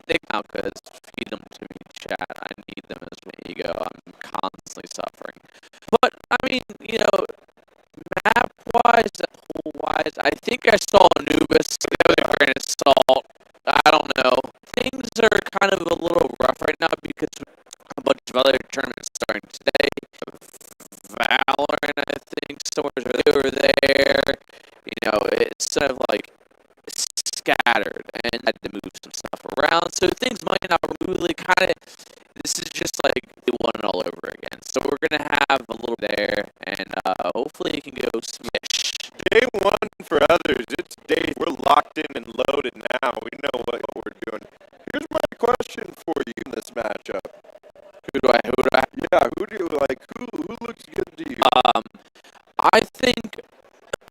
they now because feed them to me, chat. I need them as my ego. I'm constantly suffering. But I mean, map wise, pool wise, I think I saw Anubis. That was a grain of salt. I don't know. Things are kind of a little rough right now because a bunch of other tournaments starting today. Valorant, I think, stores over there. It's sort of like scattered and had to move some stuff around. So things might not really kind of. This is just like they want it all over again. So we're gonna have a little there, and hopefully it can go smish. Day one for others. It's day. We're locked in and loaded now. We know what we're doing. Here's my question for you in this matchup. Who do I? Yeah, who do you like? Who looks good to you? I think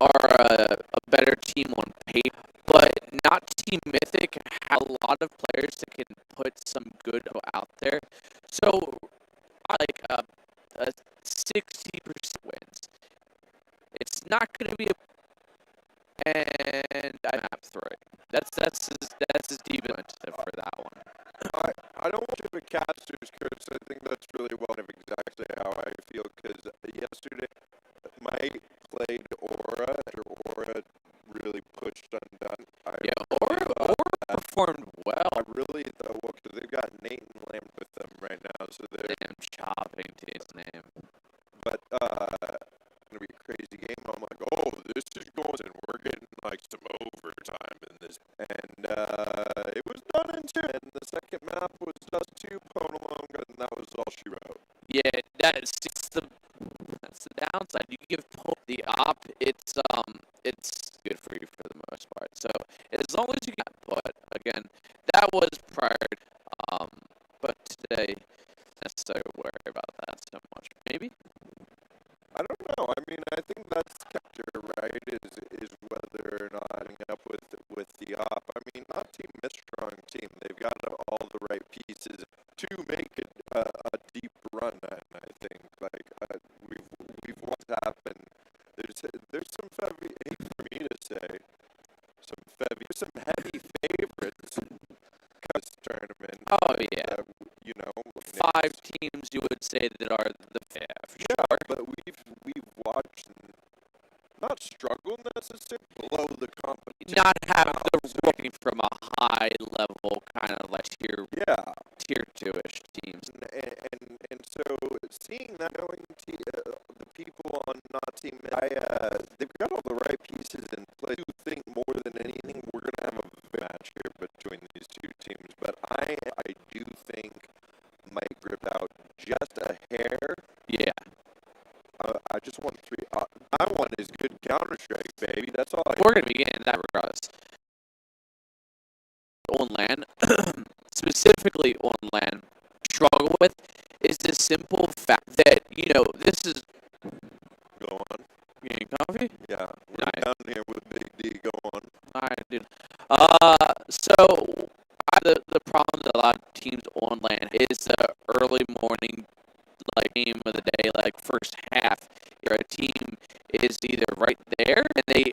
are a better team on paper, but not Team Mythic have a lot of players that can put some good out there. So I like a 60% wins. It's not going to be and I map through it. That's as deep for that one. I don't want to have a caster's curse. I think that's really well of exactly how I feel because yesterday Mike played Aura. Aura really pushed undone. Aura performed well. I really thought, well, because they've got Nate and Lamb with them right now, so they're chopping to his name. But gonna be a crazy game. I'm like, oh, this is going, and we're getting like some overtime in this, and it was done in 2. And the second map was just 2 Ponalong, and that was all she wrote. Yeah, that's the downside. You give the op, it's good for you for the most part. So as long as you got, but again, that was prior. But today, necessarily worry about that so much. Maybe. I don't know. I mean, I think that's capture, right? Is whether or not ending up with the op. I mean, not Team a strong team. They've got all the right pieces to make it a deep run. And I think we've watched happen. There's some heavy, for me to say, some heavy favorites this tournament. Oh yeah. Five teams you would say that are the sure. But we've watched not struggle necessarily below the competition. Not have the working from a high level kind of like tier 2-ish teams. And so seeing that knowing the people on not team, they've got all the right pieces in play. I think more than anything we're gonna have a match here between these 2 teams. But I do think might grip out just a hair. Yeah. I just want 3. I want is good Counter-Strike, baby. That's all. We're going to be getting that regardless. On land, specifically on land, struggle with is the simple fact that, this is... Go on. You getting coffee? Yeah. We're down here with Big D. Go on. All right, dude. So... The problem that a lot of teams on land is the early morning, game of the day, first half. Your team is either right there and they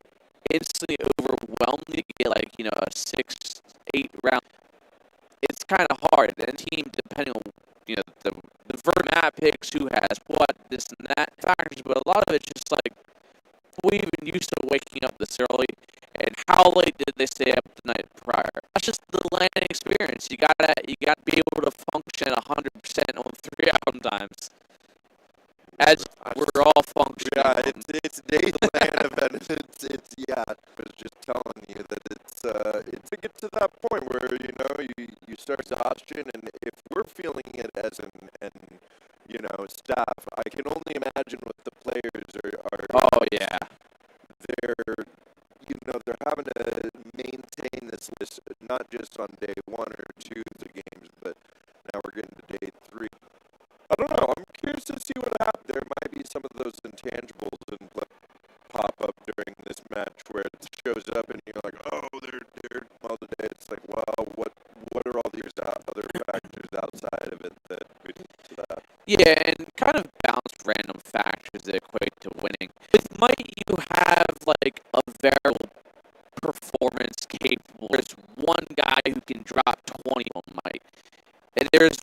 instantly overwhelm you, get a 6-8 round. It's kind of hard. And team, depending on the first map picks who has what, this and that factors, but a lot of it's just we've been used to waking up this early, and how late did they stay up the night prior? That's just the landing experience. You gotta be able to function 100% on 3 out times. As we're all functioning. Yeah, it's day land event. I was just telling you that it's to get to that point where you start exhaustion, and if we're feeling it as staff, I can only imagine what the players are. Oh yeah. They're having to maintain this list, not just on day 1 or 2 of the games, but now we're getting to day 3. I don't know. I'm curious to see what happens. There might be some of those intangibles and pop up during this match where it shows up and you're like, oh, they're well today. It's like, well, what are all these other factors outside of it that could to that? Yeah, and kind of bounce random factors that equate to winning. Might you have a variable performance capable? There's one guy who can drop 20 on Mike. And there's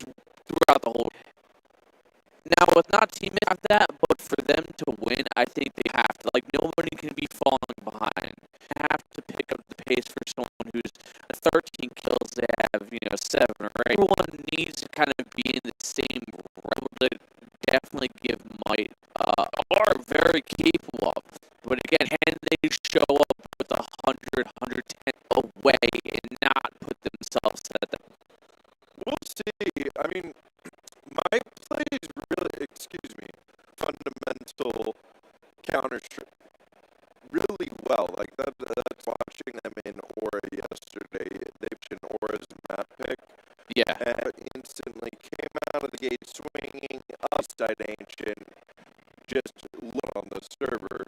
throughout the whole. Now, with not teammates have that, but for them to win, I think they have to. Like, nobody can be falling behind. They have to pick up the pace for someone who's 13 kills. They have, 7 or 8. Everyone needs to kind of be in the same level to definitely give Mike, are very capable of. But again, can they show up with 100, 110 away and not put themselves at that? We'll see. I mean, Mike plays really, fundamental counter really well. Like that's watching them in Aura yesterday. They mentioned Aura's map pick. Yeah. And instantly came out of the gate swinging upside ancient, just look on the server.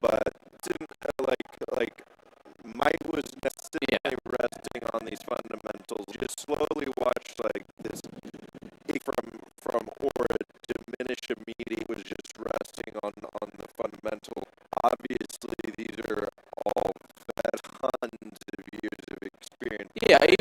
But didn't like Mike was necessarily resting on these fundamentals. Just slowly watched like this from Aura diminish immediately. Was just resting on the fundamental. Obviously, these are all tons of years of experience. Yeah, they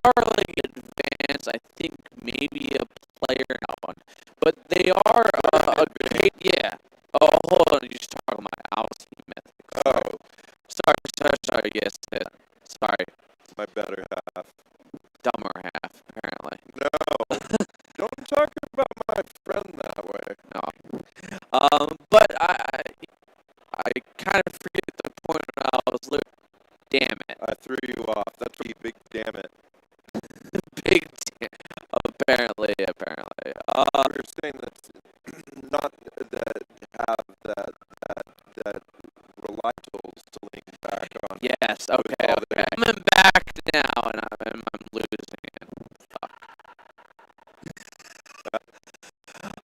are like advanced. I think maybe a player, not one, but they are a great. Yeah. Oh, hold on. You're just talking about Alice Mythic. Oh, Sorry. Yes, sorry. my better half. Dumber half, apparently. No, don't talk about my friend that way. No. But I kind of forget the point when I was looking. Damn it. I threw you off. That's a big damn it. Big apparently. We're saying that not that have that reliables to lean back on. Yes, okay. I'm back now and I'm losing it. Fuck.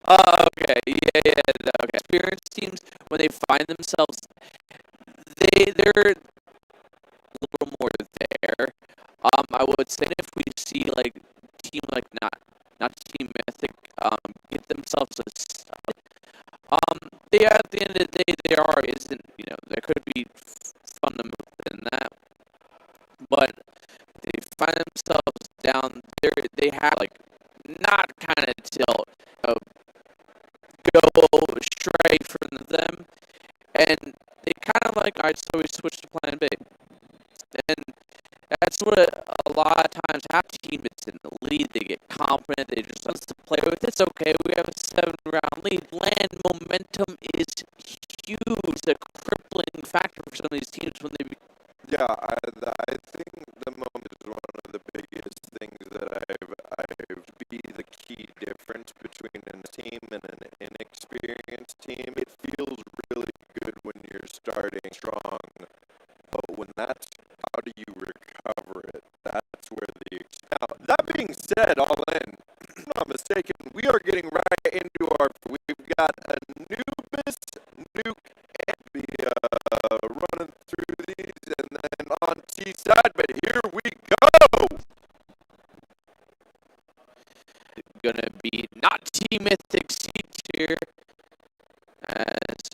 Okay. Yeah. Okay. Experienced teams, when they find themselves, they're a little more there. I would say if we see like team like not Team Mythic get themselves they at the end of the day they are isn't there could be fundamental in that, but they find themselves down there. They have like not kind of tilt, go stray from them, and they kind of like, all right, so we switch to plan B, and that's what a lot of times have teammates in the lead. They get confident. They just want to play with. It's okay. We have a 7-round lead. Land momentum is huge. It's a crippling factor for some of these teams when they. Yeah, I think the moment is one of the biggest things that I've be the key difference between a team and an inexperienced team. It feels really good when you're starting strong, but when that's how do you recover it? That's where now, that being said, all in, if I'm not mistaken, we are getting right into we've got a Anubis, Nuke, and be running through these, and then on T side, but here we go! Gonna be not Team Mythic C tier, as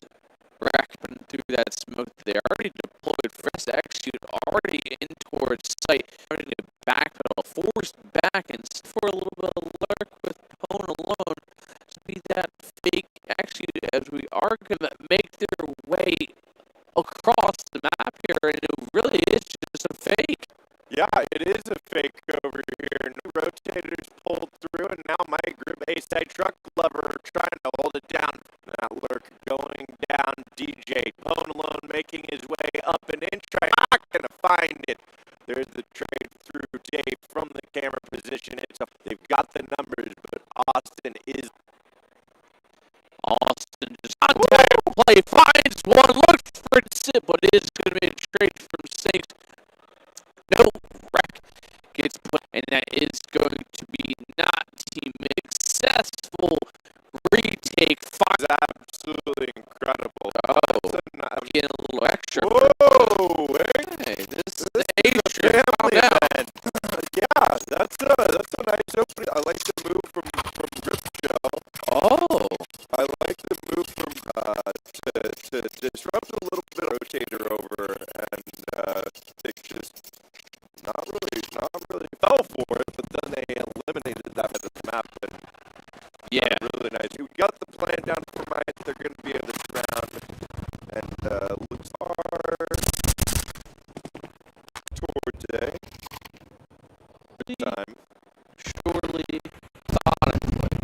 racking through that smoke. They already deployed Fresh Execute already in towards site. Ready to backpedal, forced back and for a little bit of lurk with Pone alone. To be that fake Execute as we are gonna make their way across the map here, and it really is just a fake. Yeah, it is a fake over here. No rotators pulled through, and now my group A-side truck lover trying to hold it down. That lurk going down. DJ Pone alone making his way up and in. Not going to find it. There's the trade through Dave from the camera position. They've got the numbers, but Austin just contact play, finds one, looks for it, but it is going to be a trade from Snakes. No, wreck gets put, and that is going to be not Team successful retake. It's absolutely incredible. Oh, I'm getting a little extra. Whoa, hey, this is the Adrian. Family event. Yeah, that's a nice opening. I like the move from Rip Show. Oh, I like the move from to disrupt a little bit of rotator over and Mythic just not really fell for it, but then they eliminated that at the map and Yeah. really nice. We got the plan down for Mike. They're going to be in this round, and looks hard toward today. Time. Surely, methodically.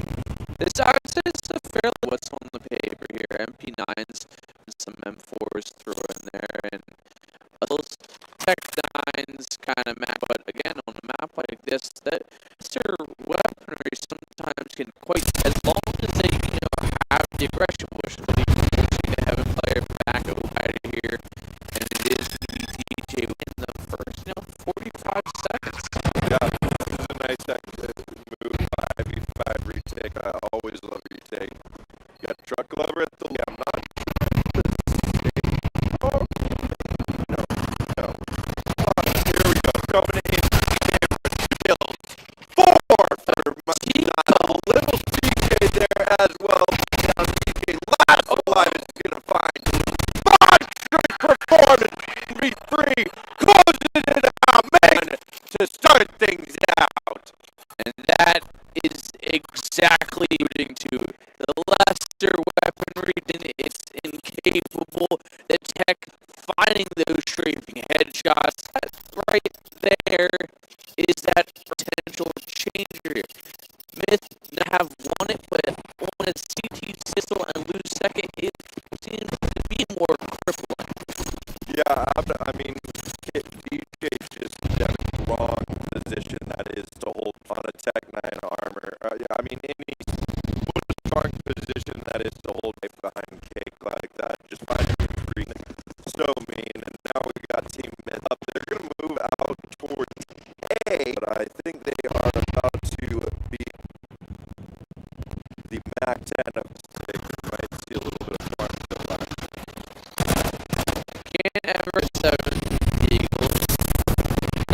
This I would say is a fairly what's on the paper here. MP9s and some M4s throw in there, and those Tech 9s kind of map. But again, on a map like this, that their weaponry sometimes can quite, as long as they have the aggression, which they usually have a player back over here, and it is going to be DJ in the first 45 seconds. Yeah, this is a nice move. 5v5 retake. I always love retake. Got truck lover at the. Yeah, I'm not. Oh, no. Here we go. Coming in. Kill. 4 for my little TK there as well. Now TK last alive is gonna find monstrous performance. 3-3 closes it out, man, to start things out. And that is exactly alluding to the lesser weaponry, then it's incapable. The Tech finding those strafing headshots. That right there is that potential changer here. Myth have won it, but on a CT sizzle and lose second, it seems to be more crippling. Yeah, I mean, DJ just got a wrong position that is to hold on a Tech 9 armor. Yeah, I mean, any strong position that is to hold right behind cake like that, just finding it free. So mean, and now we got Team Mid up. They're going to move out towards A, but I think they are about to be the MAC 10 of 6. Might see a little bit of fun still left. Can't ever 7 Eagles.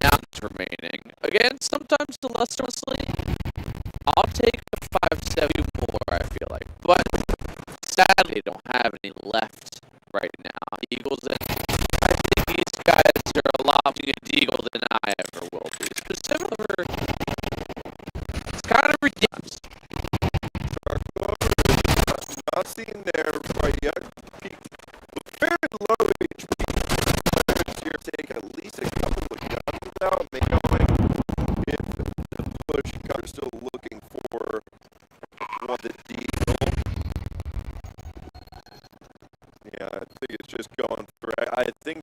Downs remaining. Again, sometimes the lesser I'll take a 5-7 more, I feel like. But sadly, they don't have any left right now. Eagles, and I think these guys are a lot more Eagle than I ever will be. Specifically, it's kind of ridiculous. Not seen there quite yet. Very low HP players here take at least a couple of guns out. They going if the push comes still looking for the deagle. Yeah, I think it's just going for. I think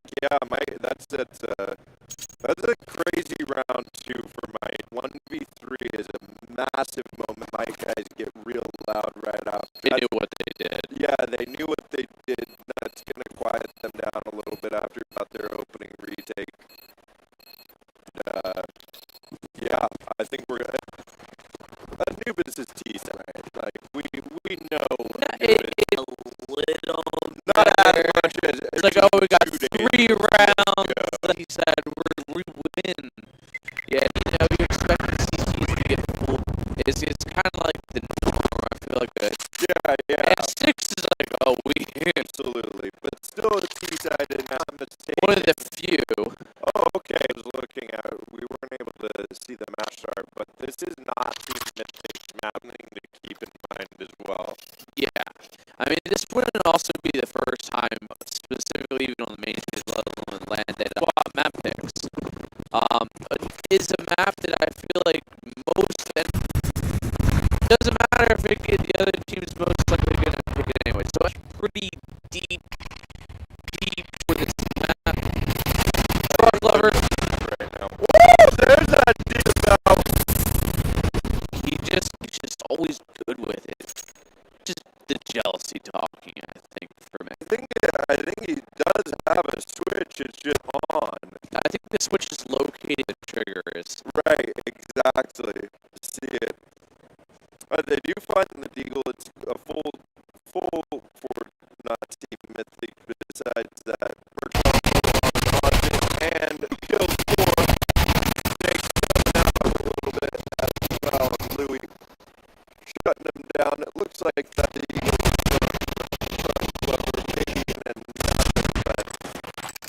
that's a crazy round 2 for Mike. 1v3 is a massive moment. My guys get real loud right out. They knew what they did. Yeah, they knew what they did. That's going to quiet them down a little bit after about their opening retake. Yeah, I think we're going to. Anubis is decent, right? Like, we know. It's a little. Not as much as. It's like, oh, we got 3 rounds. Like he said, we win. Yeah, you expect the CTs to get full. It's kind of like the norm. I feel like that. Yeah. And 6 is like, oh, we hit. Absolutely. But still, the T-side did not mistake. One of the few. Oh, okay. I was looking at. We weren't able to see the map chart, but this is not Team Mythic mapping to keep in mind as well. Yeah. I mean, this wouldn't also be the first time, specifically even on the main stage level and land, that map picks. Is a map that I feel like most, and it doesn't matter if the other team's most likely going to pick it anyway. So it's pretty deep for this map. Truck lover. Right now. Woo! There's that deal now. He's just always good with it. Just the jealousy talking, I think, for me. I think he does have a switch. It's just on. I think the switch is located the trigger is. Right, exactly. See it. They do find the deagle. It's a full for not Team Mythic. Besides that, and kills 4. Takes them down a little bit as well. Louis shutting them down. It looks like that the Eagles maybe and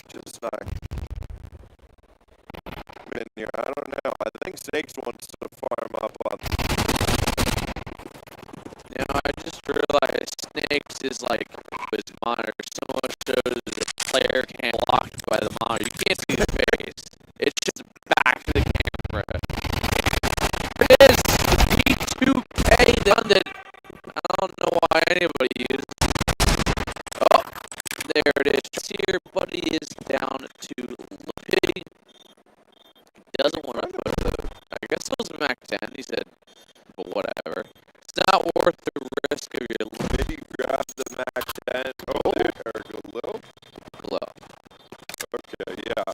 just not I think Snakes wants to farm up on. You know, I just realized Snakes is like his monitor. Someone shows the player can't blocked by the monitor. You can't see the face. It's just back to the camera. There it is. The P2K done that. I don't know why anybody uses. Oh, there it is. Here, buddy is down to Pig. Doesn't want to put it. I guess it was Mac 10. He said, but whatever. It's not worth the risk of your. Did he grab the Mac 10? Oh, there, Glow. Okay, yeah.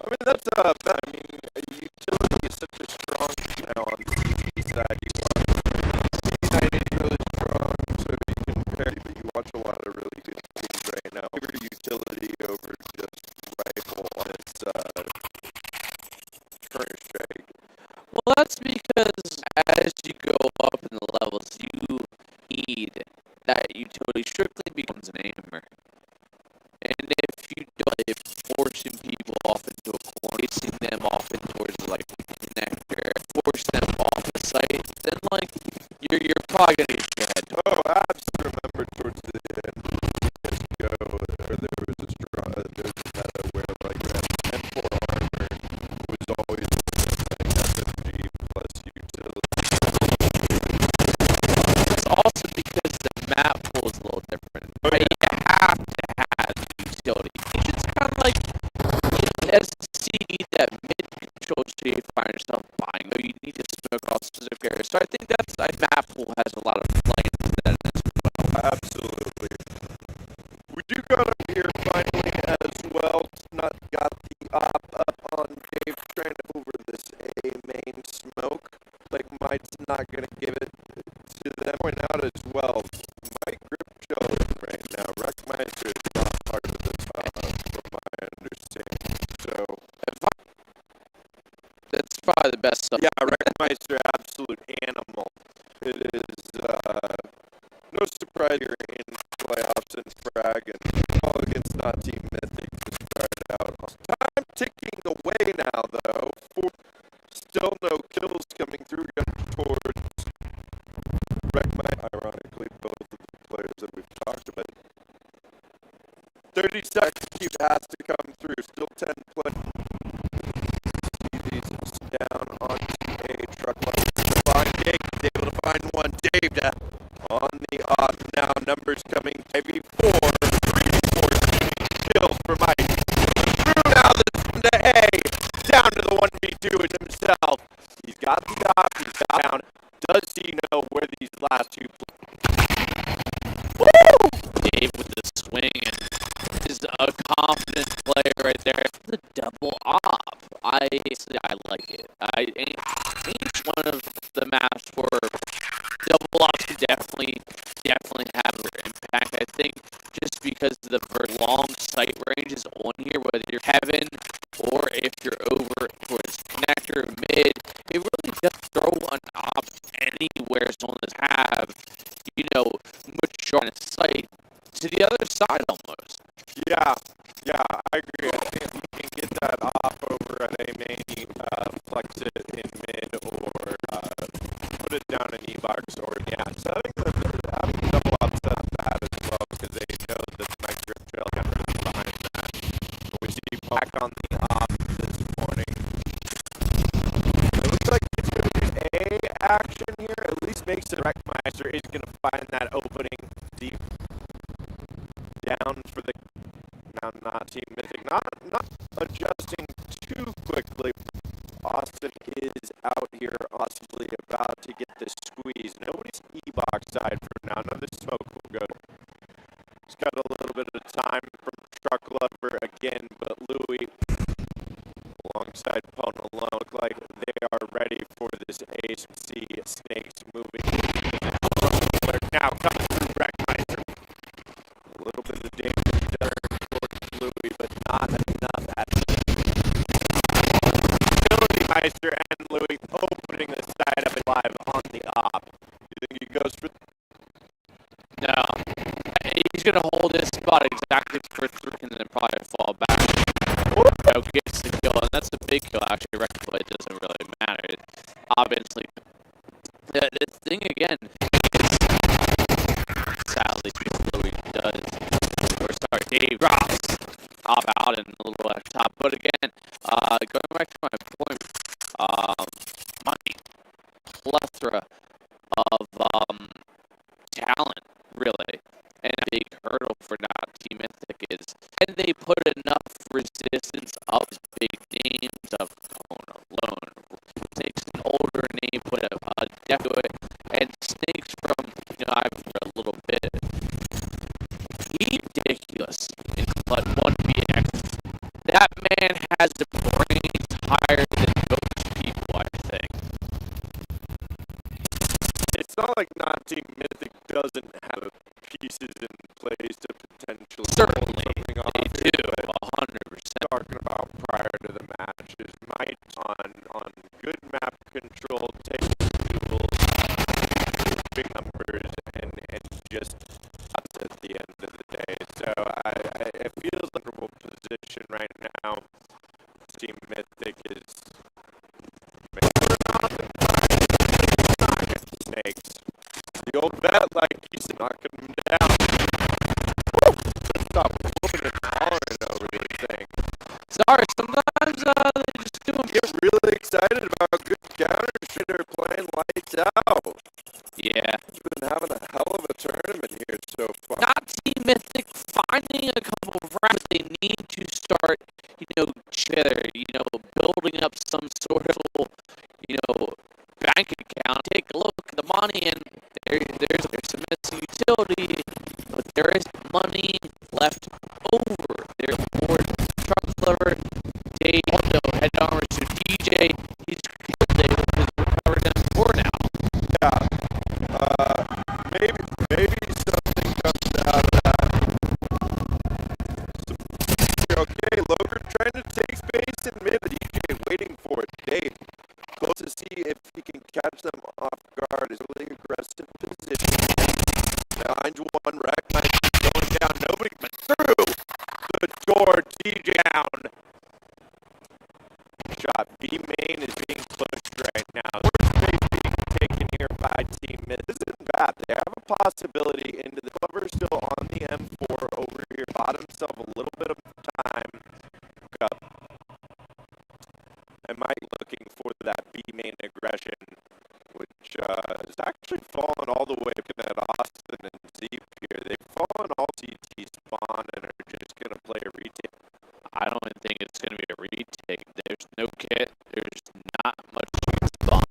I mean, that's I mean, utility is such a strong now on the TV side. You watch United really strong, so you compare, but you watch a lot of really good teams right now. Over utility over just rifle on its Counter-Strike. Well, that's because as you go up in the levels, you need that utility strictly becomes an aimer. And if you don't, if forcing people off into a corner, chasing them off in towards like the connector, force them off the site, then like you're probably gonna get your head. Oh, I just remember towards the end go where there was a strong there was a meta where like that 10-4 armor was always like SMG plus utility. It's also because the map pool is a little different. Right? You have to have the utility. It's kind of like as you need that mid control so you find yourself buying. You need to smoke off specific areas. So I think that's map pool has a lot of play into that as well. Absolutely. We do got up here finally as well. Not got the op up on Dave trying to over this A main smoke. Like Mike's not gonna give it to them. Point out as well. Mike grip chill right now. Wreckmeister is not part of the top from my understanding. So that's probably the best stuff. Yeah, Wreckmeister, absolute animal. It is no surprise you're in playoffs and frag and all against not Team Mythic to start out. Time ticking away now though. Still no kills coming through towards Wreckmeister. Ironically, both of the players that we've talked about. 30 seconds keep has to come through. Still 10 players. Down onto a truck. Find Dave. He's able to find one. Dave on the off now. Numbers coming. Maybe 4, 3, 4 kills for Mike. Through now the A. Down to the 1v2 and himself. He's got the off. He's got down. Does he know where these last two Woo! Dave with the swing and is a confident player right there. The double op. I like it. Each one of the maps where double ops can definitely have their impact. I think just because the long sight range is on here, whether you're Kevin or if you're over towards connector mid, it really does throw an op anywhere someone does have, mature sight to the other side almost. Yeah, I agree. I think you can get that off over at A main, flex it in mid, or put it down in E-box, or so I think that having double up's not bad as well, because they know that the Mike Grip Trail camera is behind that. But we see back on the op this morning. It looks like it's going to be A action here. At least makes it Wreckmeister is going to find that opening deep down for the not Team Mythic, not adjusting too quickly. Austin is out here possibly about to get the squeeze. Nobody's E-box side for now. Another smoke will go. He's got a little bit of time from Truck Lover again, but Louis alongside Pone alone look like they are ready for this ace. See Snakes moving. Now coming through Wreckmeister. A little bit of damage done towards Louis, but not enough at Utility Meister and Louis opening the side up live on the op. You think he goes for? No. He's going to hold his spot exactly for 3 and then probably fall back. Gets the kill, and that's a big kill actually. Record play doesn't really obviously, the thing again is, sadly, Louis does, or sorry, Dave drops off out and a little at the top. But again, going back to my point, money, plethora of talent, really. And a big hurdle for not Team Mythic is, can they put enough resistance of big names of Kona, Lone, takes an older name, put a depth to it, and Snakes from, I've read a little bit, he's ridiculous in but 1BX. That man has the brains higher than most people, I think. It's not like not Team Mythic doesn't have pieces in place to potentially Certainly, something off they do, here, 100%. talking about prior to the matches, might on good map control, take duels, big numbers, and just us at the end of the day. So it feels like a position right now. Team Mythic is Snakes. The old bet, like you said, knocking them down. Woo! Stop moving and hollering over this thing. Sorry, sometimes they just do them. Get really excited about good counters when they're playing lights out. Yeah. We've been having a hell of a tournament here so far. Not Team Mythic finding a couple of rounds they need to start, together, building up some sort of, bank account. Take a look at the money, and there's some missing utility, but there is money left over. There's more truck lever. Dave also head on to DJ. He's recovered in 4 now. Yeah. Maybe something comes out of that. Okay, Loker trying to take space in mid. DJ waiting for it. Dave goes to see if he can catch them off guard. Is really aggressive position. Behind one, Rack going down. Nobody went through the door. DJ down. Shot. B main is being pushed right now. First base being taken here by Team Mid. This isn't bad. They have a possibility into the cover still on the M4 over here. Bought himself a little bit of time. I might looking for that B main aggression, which is actually fallen all the way at Austin and Zeep here. They've fallen all CT spawn and are just going to play a retake. I don't even think it's going to be a retake. There's no kit. There's not much spawn.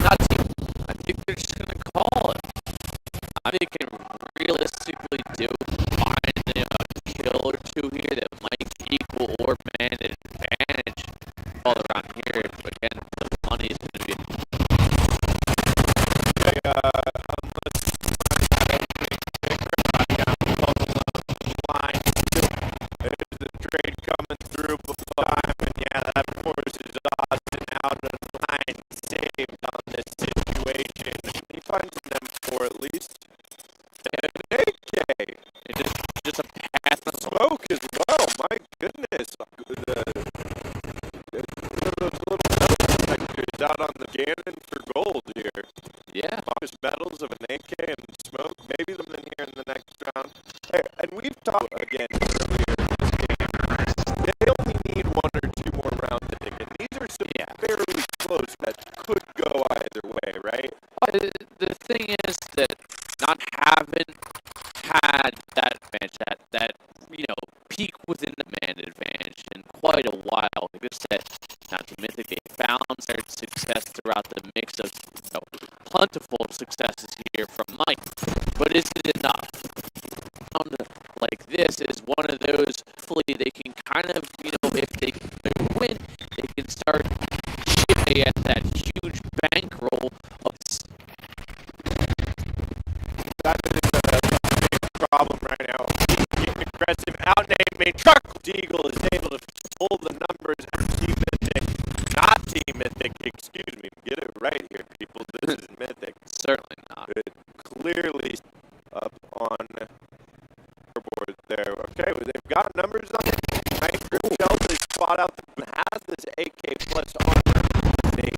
Not team. I think they're just going to call it. I think they can realistically do find a kill or two here that might equal or man advantage all around here. But again, the money is going to be. Okay, line. There's the trade coming through before time, and yeah, that forces Austin out of line saved on this situation. He finds them for at least an AK. It's just a path. Smoke as well, my goodness. Those little metal detectors out on the cannon for gold here. Yeah. Marcus medals of an AK and smoke. Maybe something here in the next round. Hey, and we've talked again earlier in this game. They only need 1 or 2 more rounds to take it. These are some fairly close that could go either way, right? The thing is that not having had that advantage, that peak within the man advantage in quite a while. Like I said, not to Mythic, they found their success throughout the mix of plentiful successes here from Mike. But is it enough? Like this is one of those, hopefully they can kind of, if they win, they can start chipping at that huge bankroll of that is a big problem right now. Keep aggressive, out-name main truck. Deagle is able to pull the numbers and Team Mythic, not Team Mythic, excuse me, get it right here, people. This is Mythic. Certainly not. Clearly up on board there. Okay, well, they've got numbers on it. Nitro Shells, they spot out the has this AK plus armor. They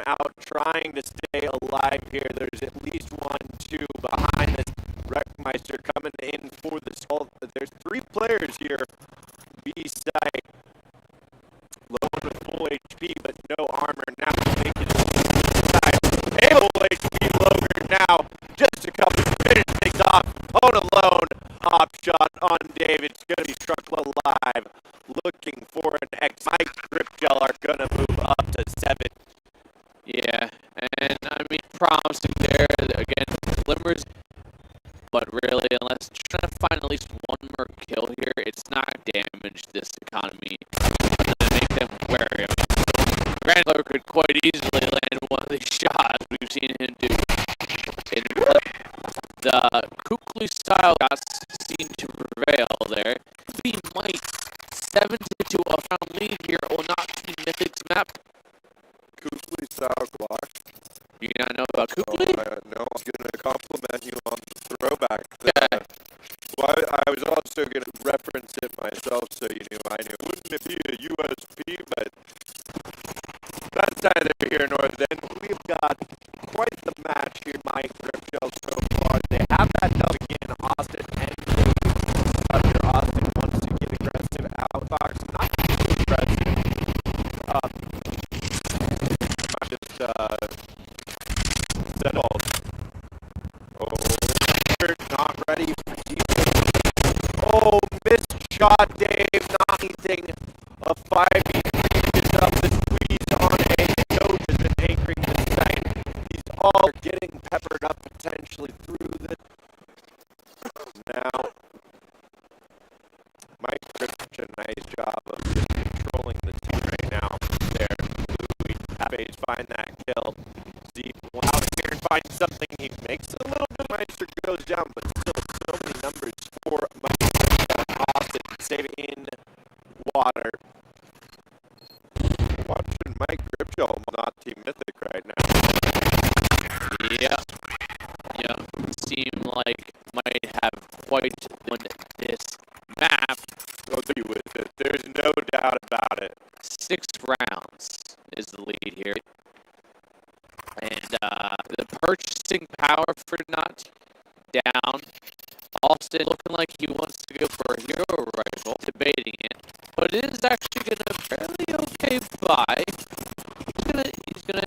out, trying to stay alive here. There's at least 1, 2 behind this Wreckmeister coming in for the salt. There's 3 players here. B-side, low with full HP, but no armor. Now making it a full HP lower now. Just a couple of minutes takes off. Hone alone. Op shot on David. It's going to be struck alive. Looking for an X. Mike Gripgel are going to move up to 7. Yeah, and I mean, promising there against Glimmers, but really, unless you're trying to find at least one more kill here, it's not damage this economy to make them wary. I mean, Grandler could quite easily land one of these shots we've seen him do. And the Kukli style got seen to prevail there. We might 7-2 a round lead here on not Team Mythic's map. Kukli style block. You not know about Kukli? No, I was going to compliment you on the throwback. Well, I was also going to reference it myself so you knew I knew. Wouldn't it be a USP? But that's neither here nor there. We've got quite the match here, Mike Gripgel, so far. They have that dub again, Austin and David. Austin wants to get aggressive outbox. Not too aggressive. Just settled. Oh, not ready for defense. Oh, missed shot, Dave. Not anything. A 5v3 is up the squeeze on a coach has been anchoring the site. He's all getting peppered up potentially through the. Now, Mike Chris did a nice job of just controlling the team right now. There, Louis Abbey's find that kill. Deep out here and find something. He makes it a little bit. Meister goes down, but still so many numbers for Mike Austin. Save it in water. Watching Mike Gripgel, not Team Mythic right now. Yeah. Seem like might have quite won this map. I'll be with it. There's no doubt about it. 6 rounds is the lead here. And the purchasing power for not down. Austin looking like he wants to go for a hero rifle, debating it. But it is actually going to fairly okay buy. He's gonna,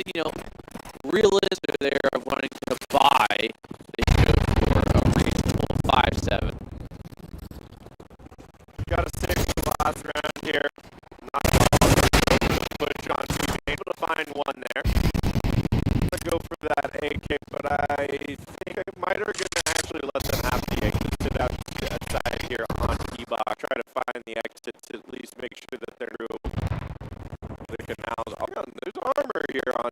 realistic there of wanting to buy the hero for a reasonable 5-7. Got a 6 last round here. Not push on. Able to find one there. I'm gonna go for that AK, but I think I might are gonna actually let them have the exit. Sit outside here on E-Box. Try to find the exits, at least make sure that they're through the canals. Oh, there's armor here on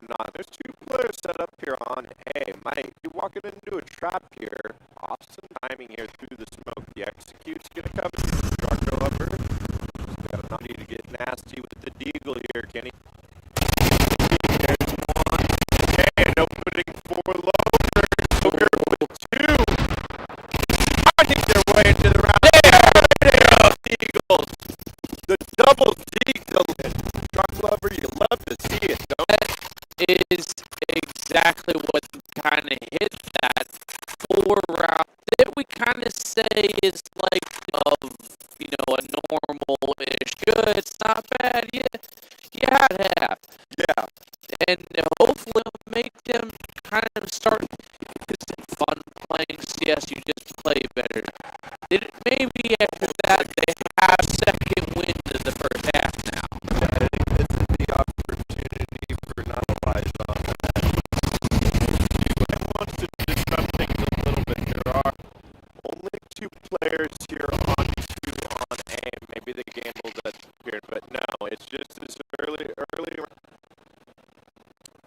not. There's 2 players set up here on A. Mike, you walking into a trap here. Awesome timing here through the smoke. The execute's gonna come. Darko upper. Got not need to get nasty with the deagle here, Kenny. There's 1. And opening for Logan. Logan with 2. Finding their way into the round. There go, Eagles. The double deagle. Truck lover, you love to see it, don't you? That is exactly what kind of hit that 4 round that we kind of say is like a normal-ish good. It's not bad. You had half. Yeah. And hopefully it'll make them kind of start it's fun playing CS. You just play better. Maybe after that they have second wind in the first half now. Yeah, I think this is the opportunity for not a wise on that. I want to disrupt things a little bit. There are only 2 players here on 2 on A. Maybe they gambled at the period, but no, it's just this early.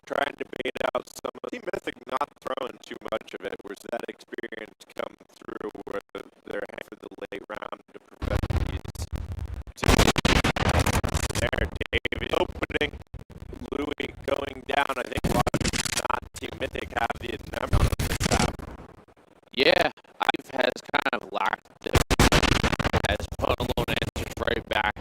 Trying to bait out some of Team Mythic, not throwing too much of it. Where's that experience come through where they're ahead for the late round to prevent these there, David opening. Louis going down. I think not Team Mythic have the number on the top. Yeah, I've has kind of lacked it. Has put a little answers right back.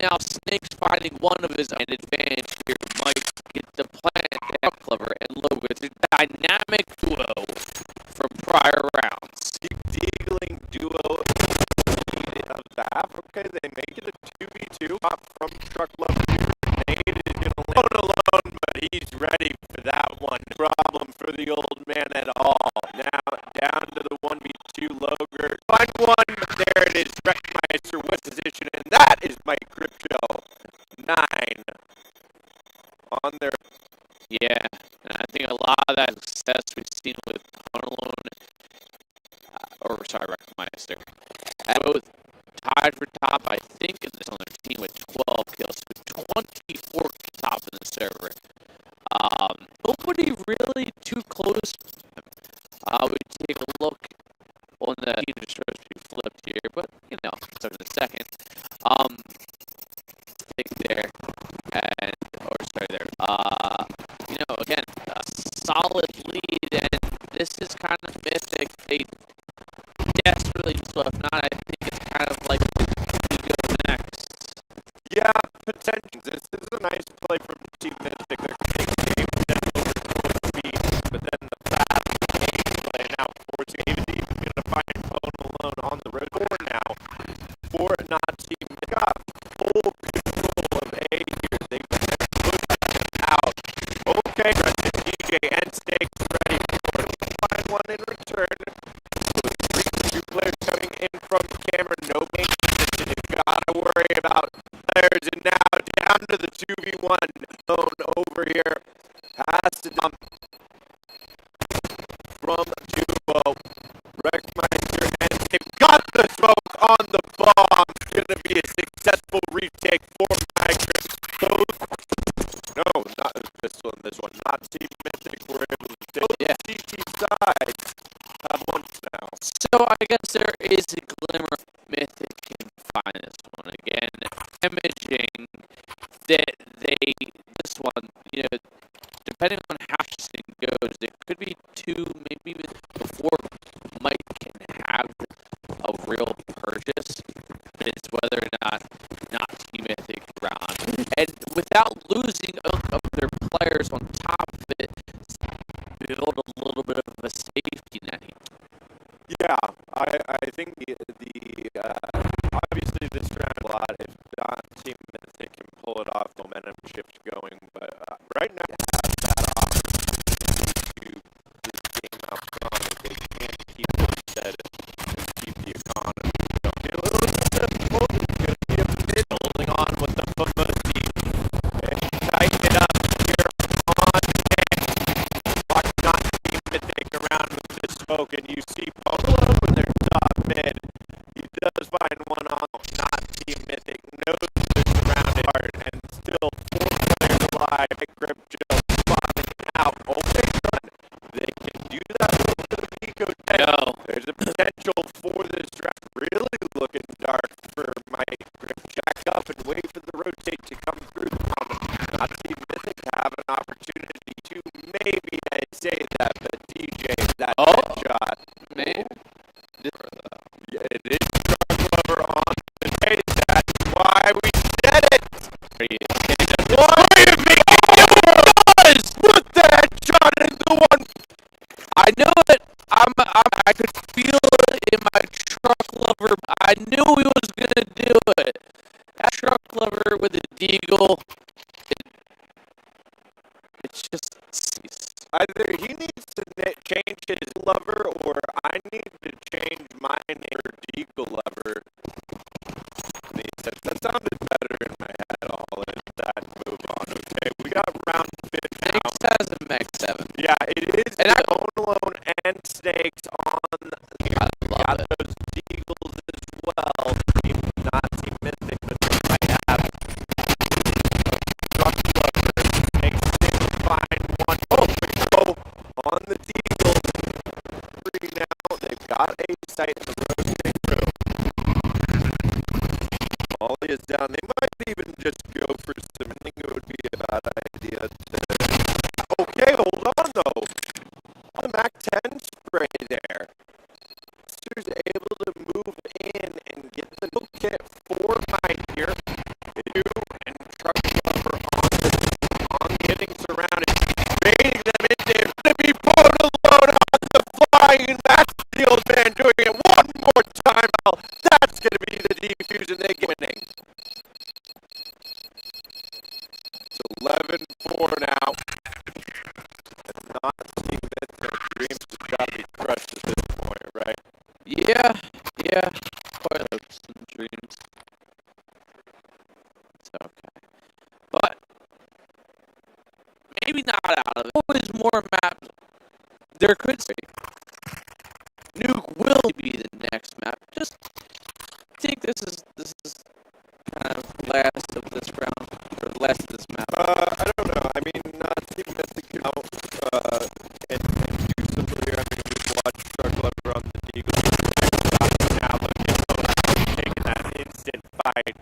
now Snake's finding one of his own advantage here. Might get the plant down Clever and Logan. It's a dynamic duo from prior rounds. Dealing duo of the half. Okay, they make it a 2v2. From Truck Lover. Nate is going to live alone, but he's ready for that one. Problem for the old man at all. Now down to the 1v2 Loger. Find one, but there it is. Wreckmeister with position, and that is Mike Crypto. 9 on their. Yeah, and I think a lot of that success we've seen with Honolulu, Wreckmeister. Both tied for top, I think, in this on their team with 12 kills, with 24 top in the server. Nobody really too close. We take a look on the heater supposed to be flipped here, but you know, so in a second. Take there and you know, again, a solid lead, and this is kind of Mythic. They desperately, so if not, I think it's kind of like to go next. Yeah, potential. This is a nice play from Team Mystic. They're taking games at over full speed, but then the fast gameplay now forcing even going to find Bone alone on the road. Or now, for not Team Mystic, got full control of A here. They push out. Okay, Rustin, DJ, and Stakes ready. We're going to find one in return. Two players coming in from camera, no main position. You've got to worry about players, and now down to the 2v1 zone over here. Has to dump from duo. Wreckmeister, and they've got the smoke on the bomb. It's going to be a successful retake for Migrants. Both, no, not this one, not Team Mythic. We're able to take CT sides. Have lunch now. So I guess there is a glimmer of Mythic can find this one again. Imaging that this one, you know, depending on how this thing goes, it could be 2, maybe before Mike can have a real purchase. It's whether or not Team Mythic round, and without losing of their players on top of it, build a little bit of a safety net. Yeah, I think the obviously this round a lot. If not Team Mythic can pull it off, momentum shift going. But right now, they have that opportunity to this game out front. If they can keep it steady and keep the economy going. A little bit difficult. It's going to be a bit holding on with the pussy and tighten it up here on and watch not Team Mythic around with the smoke, and you see Buffalo when they're top mid. He does find one on, not Team Mythic. Knows they're surrounded hard, and still 4 players alive. Grip Joe spotting out. Okay, done. They can do that with the Pico deck. No. There's a potential for this draft. Really looking dark for Mike Grip. Jack up and wait for the rotate to come through. Not Team Mythic have an opportunity to maybe, I say that, but DJ, that shot. Man. Yeah, it is Truck Lover on the day. That's why we did it. Why you make it does? Put that shot in the one. I knew it. I could feel it in my Truck Lover. I knew he was gonna do it. That Truck Lover with the deagle. It's just. Either he needs to change his lover, or I need to change my name or Deagle Lover. And he said, that sounded better in my head, all in that move on. Okay, we got round 5 now. Snakes has a Max 7. Yeah, it is and Bone Alone and Snakes on. Got those Deagles as well. Not Team Mystic, but they might have Truck Lover. Snakes find one. Oh, on the Deagle. 3 now. They've got a sight in the road. Ollie is down. They might even just go for some. I think it would be a bad idea. Okay, hold on though. On the Mac 10 spray there. Sister's able to move in and get the kit for Mike here. They do baiting them in there. To be put alone on the flying match. The old man doing it one more time. That's going to be the defuse and they get winning. It's 11-4 now. Not seeing that their dreams have got to be crushed at this point, right? Yeah. Quite hopes and dreams. It's okay. But maybe not out of it. Always more maps. There could be. Nuke will be the next map. Just think this is kind of the last of this round, or the last of this map. I don't know. I mean, not Team Mythic can out and do something here. I mean, we've watched Fragadelphia on the Eagle. Now, look at taking that instant fight.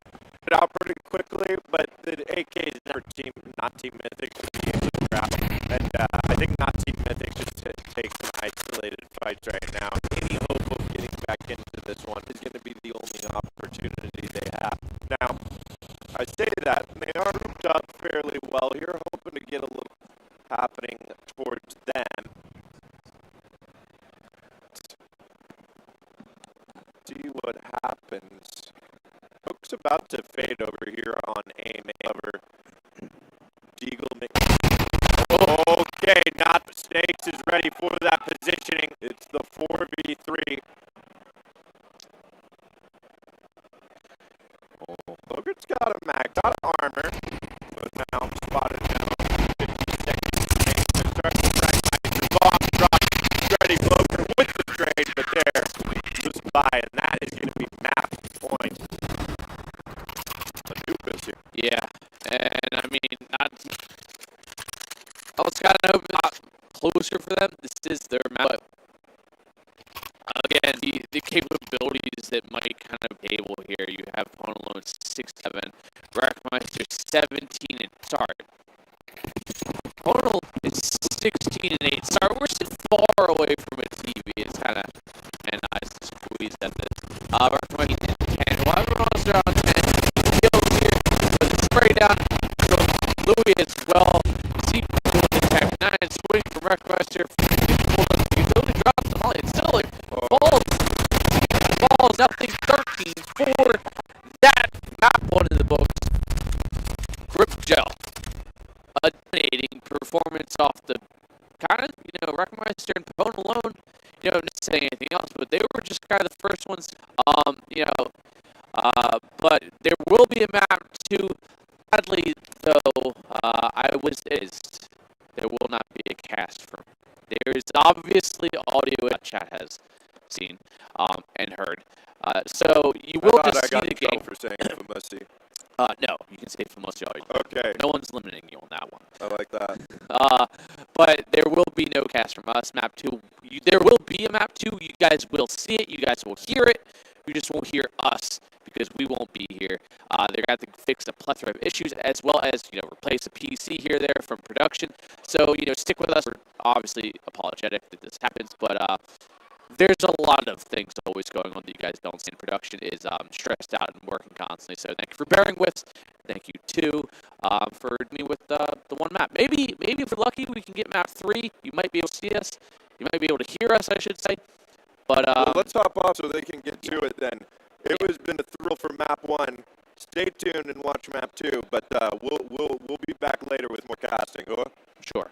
It out pretty quickly, but the AK is never not Team Mythic to be able to grab. And I think not Team Mythic just takes some isolated fights right now. Any hope of getting back into this one is going to be the only opportunity they have. Now, I say that, and they are hooped up fairly well here, hoping to get a little happening towards them. See what happens. Hook's about to fade over here on aim. However, Deagle okay, not the Snakes is ready for that positioning. It's the 4v3. Hogart's got a mag, got armor, but now spotted now. 50 seconds to start the fragmenter. Long drop, ready Hogarth with the trade, but there goes by, and that is going to be map point. Anubis here. Yeah, and I mean, I was kind of hoping not closer for them. This is their map, but again, the capabilities that might kind of be able here. You have Pwn alone 6-7, Rackmeister 17 and sorry. Pwn is 16 and 8. Sorry, we're so far away from a TV. It's kind of nice to squeeze at this. Rackmeister 10. Well, everyone's around 10. Kills here. But the spray down from Louis as well. See, doing the tech 9 swing from Rackmeister. Utility drops the molly. It's still like falls nothing 13 for that map one in the books. Grip gel. A dominating performance off the kind of, Rackmeister and Pwn alone, not saying anything else, but they were just kind of the first ones, but there will be a map 2. Sadly, though, there will not be a cast from. There is obviously audio that chat has seen and heard. So you will just see the game. For saying Famusi. No, you can say Famusi all you want. Okay. No one's limiting you on that one. I like that. But there will be no cast from us. Map 2. There will be a map 2. You guys will see it. You guys will hear it. You just won't hear us because we won't be here. They're going to have to fix a plethora of issues as well as, replace a PC here or there from production. So, stick with us. We're obviously apologetic that this happens, but there's a lot of things always going on that you guys don't see in production. Is stressed out and working constantly. So thank you for bearing with us. Thank you too for me with the one map. Maybe if we're lucky, we can get map 3. You might be able to see us. You might be able to hear us, I should say. But well, let's hop off so they can get to it then. It has been a thrill for map 1. Stay tuned and watch map 2. But we'll be back later with more casting. Sure.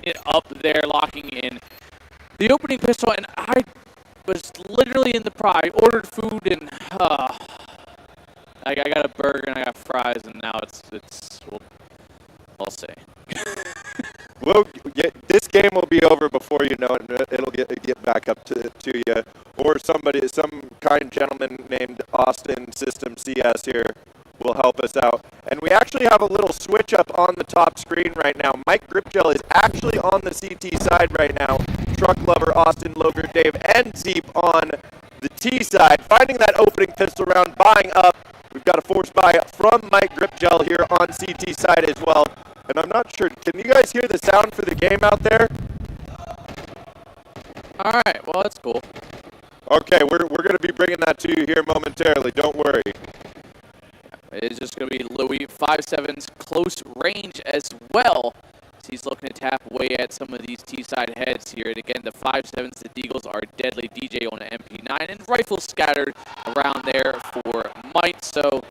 it up there, locking in the opening pistol, and I was literally in the I ordered food, and I got a burger and I got fries, and now it's we'll see. Well, this game will be over before you know it. It'll get back up to you, or some kind gentleman named Austin System CS here will help us out. And we actually have a little switch up on the top screen right now. Mike Gripgel is actually on the CT side right now. Truck Lover, Austin, Loger, Dave, and Zeep on the T side, finding that opening pistol round, buying up. We've got a force buy from Mike Gripgel here on CT side as well. And I'm not sure, can you guys hear the sound for the game out there? All right, well, that's cool. Okay, we're going to be bringing that to you here momentarily. Don't worry. It's just going to be Louis 5.7's close range as well. So he's looking to tap away at some of these T-side heads here. And again, the 5.7s, the Deagles are deadly. DJ on an MP9 and rifles scattered around there for Mike. So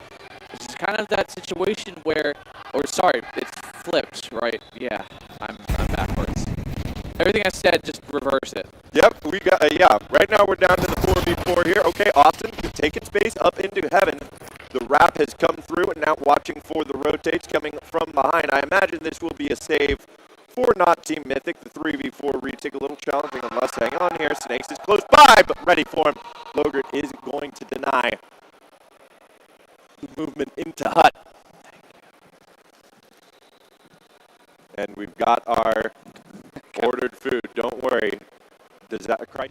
this is kind of that situation where, or sorry, it's flipped, right? Yeah, I'm backwards. Everything I said, just reverse it. Yep, we got, yeah, right now we're down to the 4v4 here. Okay, Austin taking space up into heaven. The wrap has come through, and now watching for the rotates coming from behind. I imagine this will be a save for not Team Mythic. The 3v4 retake a little challenging unless, hang on here, Snakes is close by, but ready for him. Logert is going to deny movement into hut. And we've got our ordered food. Don't worry. Does that cry?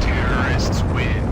Terrorists win.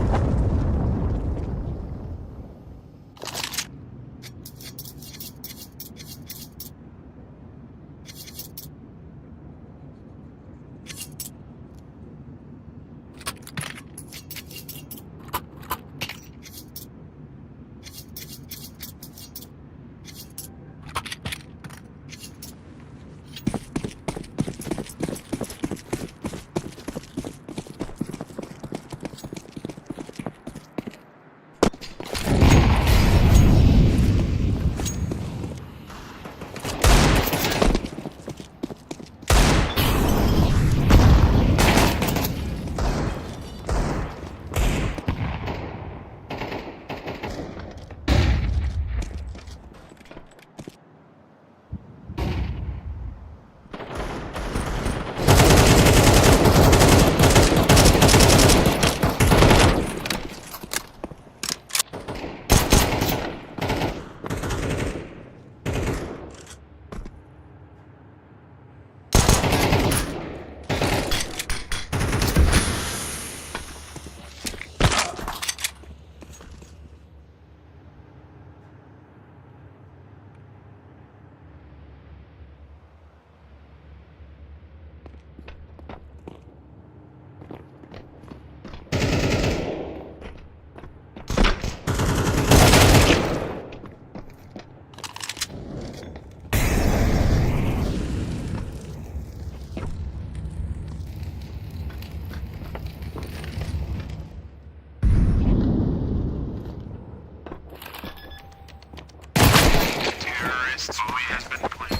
Terrorists win. Has been played.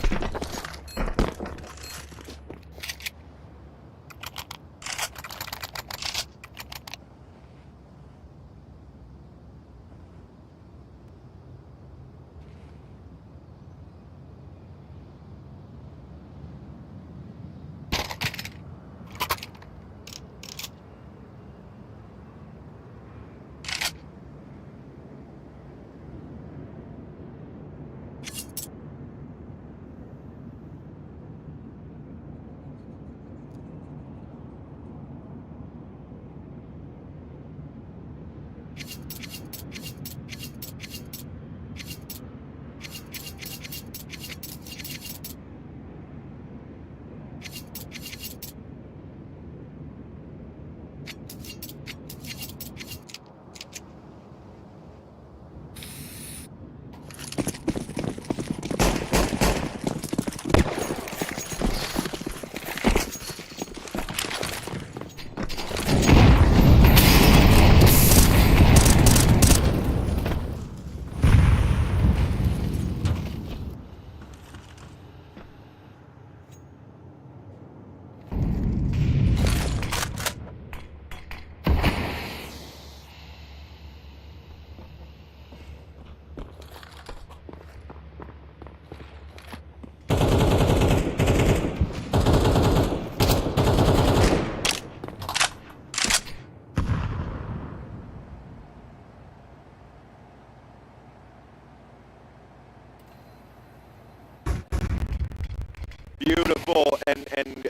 Beautiful. And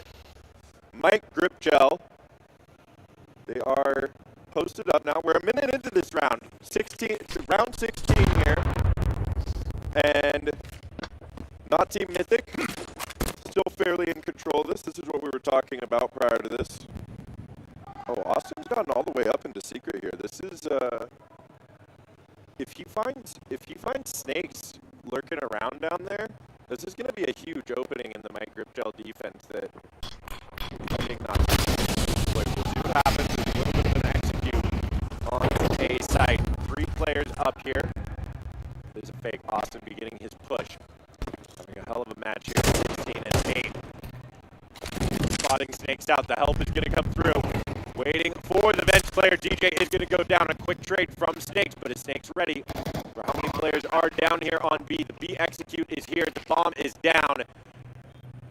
Mike Gripgel, they are posted up now. We're a minute into this round. Round 16 here. And not Team Mythic, still fairly in control of this. This is what we were talking about prior to this. Oh, Austin's gotten all the way up into secret here. This is if he finds snakes lurking around down there, this is going to be a huge opening in the Mike Gripgel defense that I think not. Like, we'll see what happens. There's a little bit of an execute on A side. 3 players up here. There's a fake. Austin beginning his push. Having a hell of a match here. 16 and 8. Spotting snakes out. The help is going to come through. Waiting for the bench player. DJ is going to go down. A quick trade from Snakes, but his Snakes ready for how many players are down here on B. The B execute is here. The bomb is down.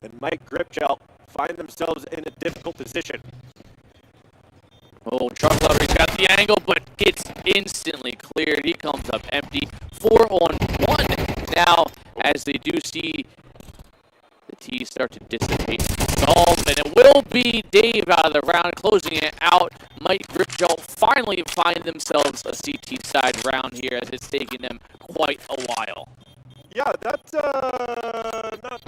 And Mike Gripgel find themselves in a difficult position. Oh, Truck Lover's got the angle, but it's instantly cleared. He comes up empty. 4-on-1 now, as they do see the T start to dissipate. And it will be Dave out of the round, closing it out. Mike Gripgel finally find themselves a CT side round here, as it's taken them quite a while. Yeah, that's not.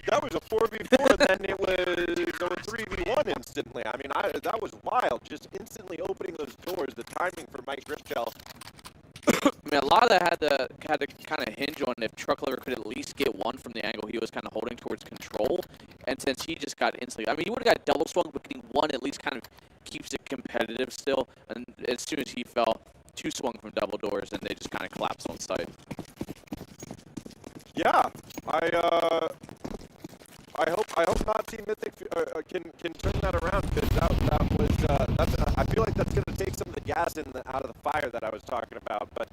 That was a 4v4, and then it was a 3v1 instantly. I mean, that was wild. Just instantly opening those doors. The timing for Mike Gripgel. I mean, a lot of that had to kind of hinge on if Truck Lover could at least get one from the angle he was kind of holding towards control. And since he just got instantly, I mean, he would have got double swung, but getting one at least kind of keeps it competitive still. And as soon as he fell, 2 swung from double doors, and they just kind of collapsed on sight. Yeah, I hope not Team Mythic can turn that around, because that was I feel like that's going to take some of the gas out of the fire that I was talking about. But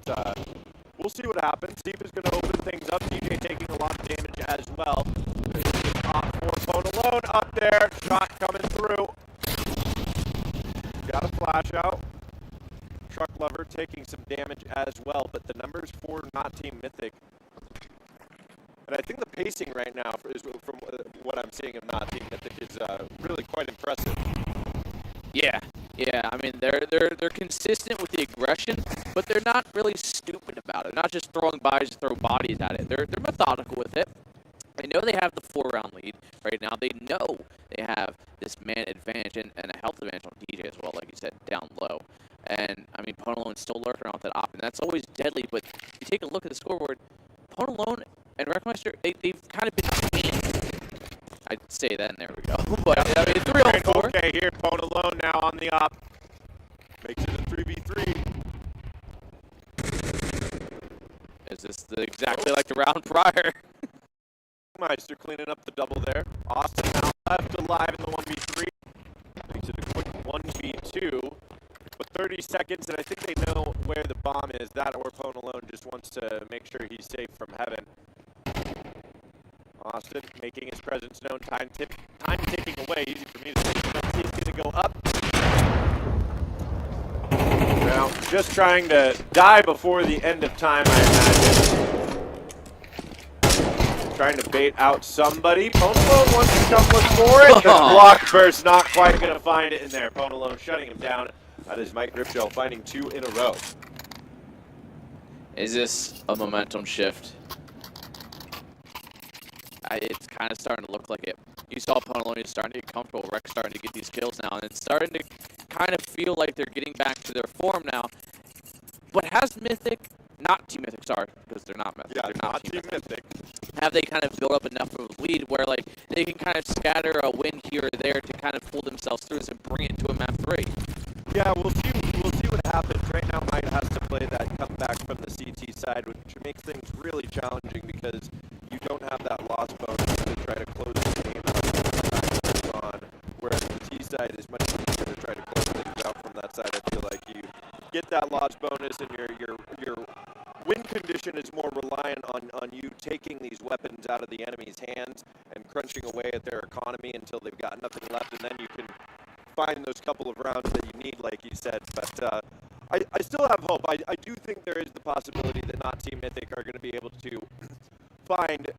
we'll see what happens. Steve is going to open things up. DJ taking a lot of damage as well. Top 4 phone alone up there. Shot coming through. Got a flash out. Truck Lover taking some damage as well. But the numbers for not Team Mythic. And I think the pacing right now, from what I'm seeing of not Team Mythic, is really quite impressive. Yeah. I mean, they're consistent with the aggression, but they're not really stupid about it. Not just throwing bodies to throw bodies at it. They're methodical with it. They know they have the 4-round lead right now. They know they have this man advantage and a health advantage on DJ as well, like you said, down low. And I mean, Ponalone still lurking around with that op, and that's always deadly. But if you take a look at the scoreboard, Ponalone and Wreckmeister, they've kind of been. I'd say that, and there we go. But I mean, 3-on-4. Okay, here, Ponalone now on the op. Makes it a 3v3. Is this exactly like the round prior? Meister cleaning up the double there. Austin now left alive in the 1v3. Makes it a quick 1v2. With 30 seconds, and I think they know where the bomb is. That or Ponalone just wants to make sure he's safe from heaven. Austin making his presence known. Time ticking away. Easy for me to say. He's going to go up. Now, just trying to die before the end of time, I imagine. Trying to bait out somebody. Ponalone wants to come look for it. The block burst, not quite going to find it in there. Ponalone shutting him down. That is Mike Gripgel finding 2 in a row. Is this a momentum shift? It's kind of starting to look like it. You saw Ponalone starting to get comfortable. Rex starting to get these kills now, and it's starting to kind of feel like they're getting back to their form now. But has Mythic, not Team Mythic, sorry, because they're not Mythic. Yeah, they're not Team Mythic. Have they kind of built up enough of a lead where like they can kind of scatter a win here or there to kind of pull themselves through this and bring it to a map 3? Yeah, we'll see what happens. Right now, Mike has to play that comeback from the CT side, which makes things really challenging because you don't have that loss bonus to try to close the game out on. Whereas the T side is much easier to try to close things out from that side. I feel like you get that loss bonus, and your win condition is more reliant on you taking these weapons out of the enemy's hands and crunching away at their economy until they've got nothing left, and then you can find those couple of rounds that you need, like you said. But I still have hope. I do think there is the possibility that not Team Mythic are going to be able to find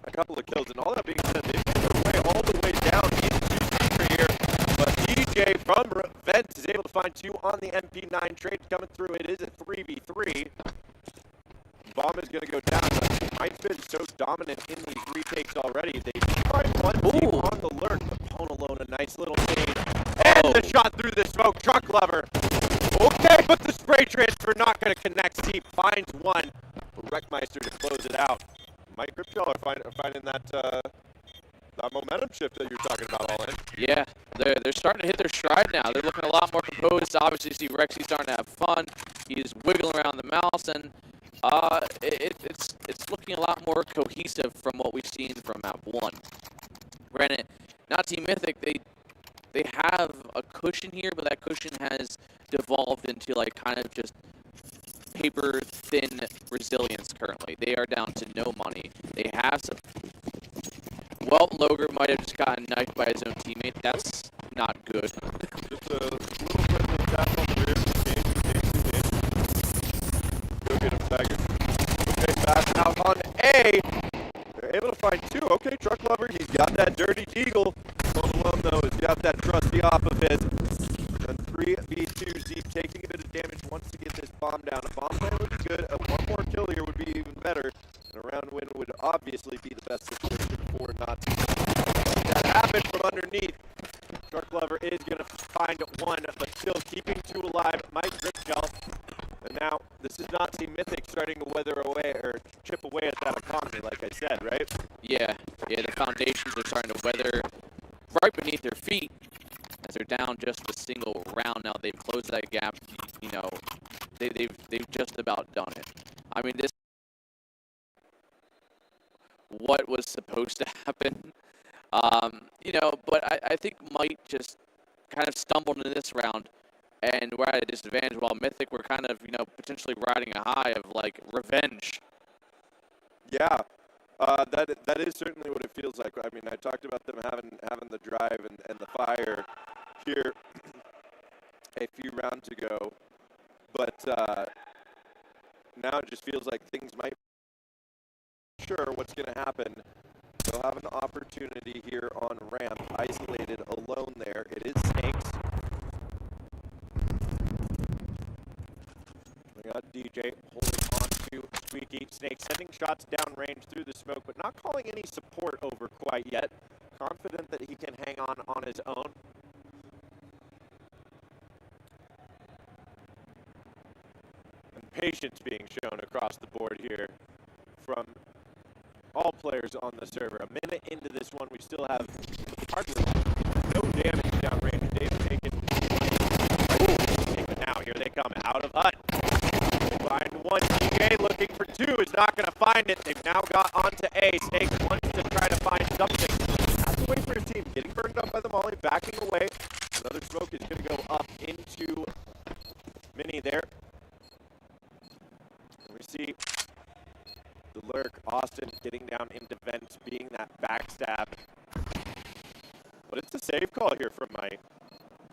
a couple of kills. And all that being said, they've made their way all the way down into Secret here. But DJ from Vent is able to find 2 on the MP9. Trade coming through. It is a 3v3. Bomb is going to go down. Mike's been so dominant in these retakes already. They find one team on the lurk. But Pone alone, a nice little nade. And the shot through the smoke. Truck Lover. Okay, but the spray transfer not going to connect. Team finds one. Wreckmeister to close it out. Mike Gripshaw are finding that momentum shift that you're talking about all in. Yeah, they're starting to hit their stride now. They're looking a lot more composed. Obviously, see Rexy starting to have fun. He's wiggling around the mouse, and it's looking a lot more cohesive from what we've seen from map 1. Granted, not Team Mythic, they have a cushion here, but that cushion has devolved into like kind of just paper thin resilience currently. They are down to no money. They have some. Well, Loger might have just gotten knifed by his own teammate. That's not good. Just a little bit of tap on the rear. Go get him, Tiger. Okay, pass out on A. They're able to find 2. Okay, Truck Lover, he's got that dirty deagle. Pone alone, though, has got that trusty off of his. And 3v2, Zeke taking a bit of damage, wants to get this bomb down. A bomb plan would be good. One more kill here would be even better. And a round win would obviously be the best situation for not to let that happen from underneath. Truck Lover is going to find 1, but still keeping 2 alive. Mike Gripshell. And now, this is not Team Mythic starting to weather away or chip away at that economy, like I said, right? Yeah, the foundations are starting to weather right beneath their feet as they're down just a single round now. They've closed that gap. You know, they've just about done it. I mean, this what was supposed to happen. You know, but I think Might just kind of stumbled into this round, and we're at a disadvantage, while Mythic were kind of, you know, potentially riding a high of, like, revenge. Yeah, that is certainly what it feels like. I mean, I talked about them having the drive and the fire here a few rounds ago, but now it just feels like things might be sure what's going to happen. They'll have an opportunity here on ramp, isolated, alone there. It is Snakes. We got DJ holding on to Squeaky. Snake sending shots downrange through the smoke, but not calling any support over quite yet. Confident that he can hang on his own. And patience being shown across the board here from all players on the server. A minute into this one, we still have hardly no damage downrange. David taking. But now here they come out of hut. Find 1. DJ looking for 2 is not going to find it. They've now got onto A. Snake wants to try to find something. Has to wait for his team. Getting burned up by the molly, backing away. Another smoke is going to go up into Mini there. And we see the lurk, Austin getting down into vents, being that backstab. But it's a save call here from Mike.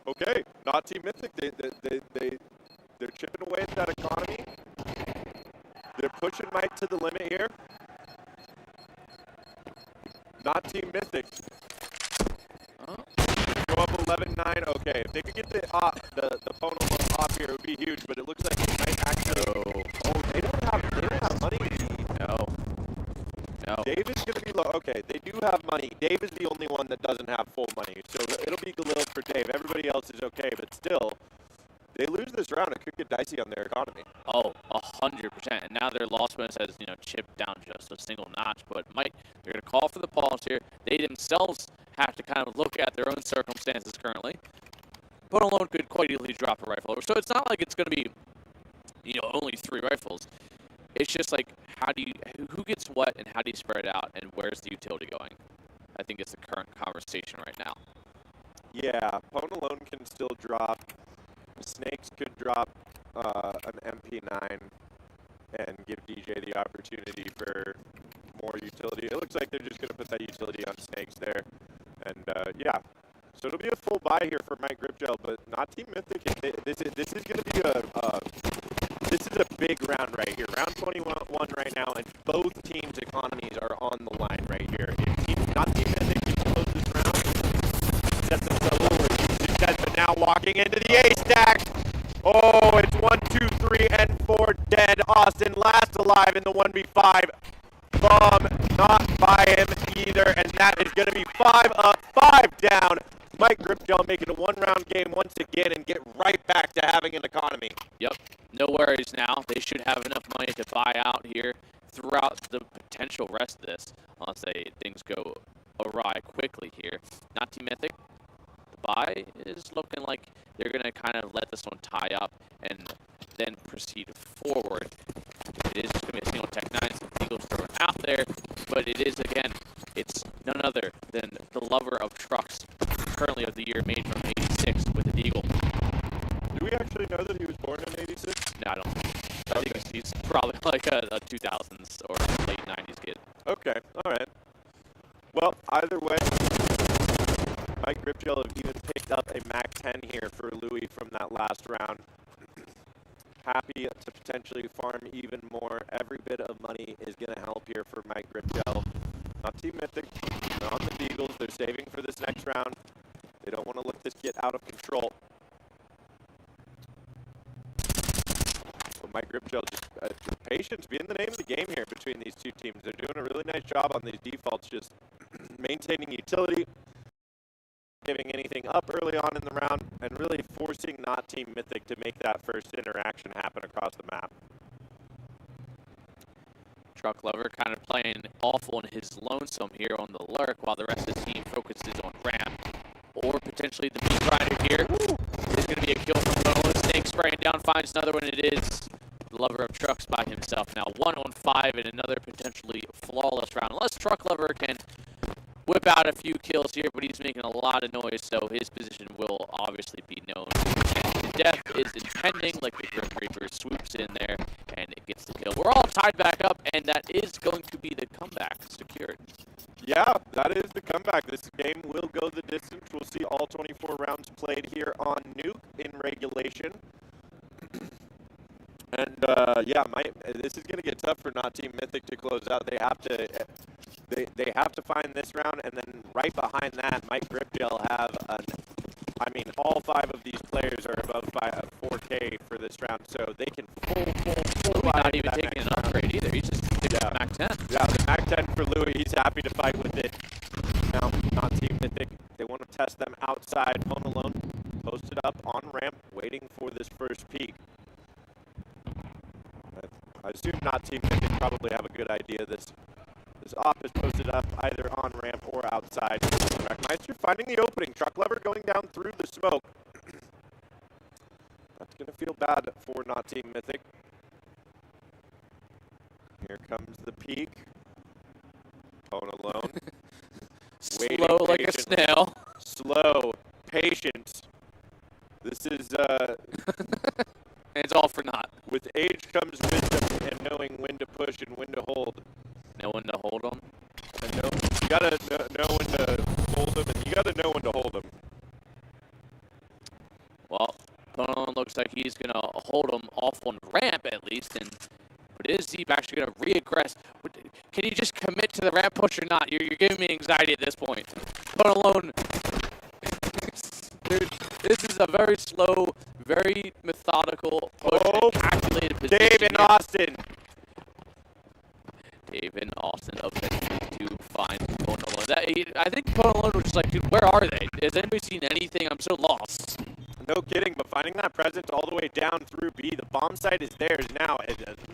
Okay, not Team Mythic. They're chipping away at that economy. They're pushing Mike to the limit here. Not Team Mythic. Go up 11-9. Okay, if they could get the Pone off here, it would be huge. But it looks like they might actually. Oh, they don't have money. No. Dave is going to be low. Okay, they do have money. Dave is the only one that doesn't have full money. So it'll be Galil for Dave. Everybody else is okay, but still, they lose this round. It could get dicey on their economy. Oh, 100%. And now their loss bonus has, you know, chipped down just a single notch. But Mike, they're going to call for the pause here. They themselves have to kind of look at their own circumstances currently. Pone alone could quite easily drop a rifle. So it's not like it's going to be, you know, only 3 rifles. It's just like, who gets what and how do you spread it out, and where's the utility going? I think it's the current conversation right now. Yeah, Pone alone can still drop. Snakes could drop an MP9 and give DJ the opportunity for more utility. It looks like they're just going to put that utility on Snakes there. And yeah, so it'll be a full buy here for Mike Gripgel, but not Team Mythic. This is going to be this is a big round right here. Round 21 right now, and both teams' economies are on the line right here. If team, not Team Mythic can close this round, set themselves up for a huge success, but now walking into the ace stack. Oh, it's 1, 2, 3, and 4 dead. Austin last alive in the 1v5. Bomb not by him either, and that is going to be 5 up, 5 down. Mike Gripgel making a one-round game once again and get right back to having an economy. Yep, no worries now. They should have enough money to buy out here throughout the potential rest of this, unless things go awry quickly here. Not Team Mythic. The buy is looking like they're going to kind of let this one tie up and then proceed forward. It is just going to be a single Tech 9, some Eagles thrown out there, but it is, again, it's none other than the lover of trucks, currently of the year, made from 86 with an Eagle. Do we actually know that he was born in 86? No, I don't. I think he's probably like a 2000s or late 90s kid. Okay, all right. Well, either way, Mike Gripgel have even picked up a Mac 10 here for Louis from that last round. Happy to potentially farm even more. Every bit of money is going to help here for Mike Gripgel. Not Team Mythic, not the Eagles. They're saving for this next round. They don't want to let this get out of control. But Mike Gripgel, just patience being the name of the game here between these two teams. They're doing a really nice job on these defaults, just maintaining utility, giving anything up early on in the round, and really forcing not Team Mythic to make that first interaction happen across the map. Truck Lover kind of playing awful in his lonesome here on the lurk while the rest of the team focuses on ramp. Or potentially the meat grinder here. There's going to be a kill from Lone Snake spraying down, finds another one. It is the Lover of Trucks by himself now. 1 on 5 in another potentially flawless round. Unless Truck Lover can whip out a few kills here, but he's making a lot of noise, so his position will obviously be known. And death is impending, like the Grim Reaper swoops in there, and it gets the kill. We're all tied back up, and that is going to be the comeback secured. Yeah, that is the comeback. This game will go the distance. We'll see all 24 rounds played here on Nuke in regulation. And yeah, this is going to get tough for not Team Mythic to close out. They have to they have to find this round, and then right behind that, Mike Gripgel have I mean, all 5 of these players are above 4K for this round, so they can full not even taking an upgrade either. He's just taking the Mac 10. Yeah, the Mac 10 for Louis. He's happy to fight with it. Now, not Team Mythic. They want to test them outside. Home Alone posted up on ramp, waiting for this first peak. I assume not Team Mythic probably have a good idea. This op is posted up either on ramp or outside. Trackmeister finding the opening. Truck Lover going down through the smoke. That's going to feel bad for not Team Mythic. Here comes the peak. Phone alone. Slow like a snail. Slow. Patience. This is And it's all for naught. with age comes wisdom and knowing when to push and when to hold. No one to hold on. And you gotta know when to hold them, and you gotta know when to hold them. Well, Pono looks like he's gonna hold him off on ramp at least, and but is Zeep actually gonna re-aggress? Can he just commit to the ramp push or not? You're giving me anxiety at this point. Pono alone. Dude, this is a very slow, very methodical push and calculated position. Dave and Austin. Dave and Austin eventually to find Pono alone. I think Pono alone was just like, dude, where are they? Has anybody seen anything? I'm so lost. No kidding, but finding that presence all the way down through B, the bomb site is theirs now.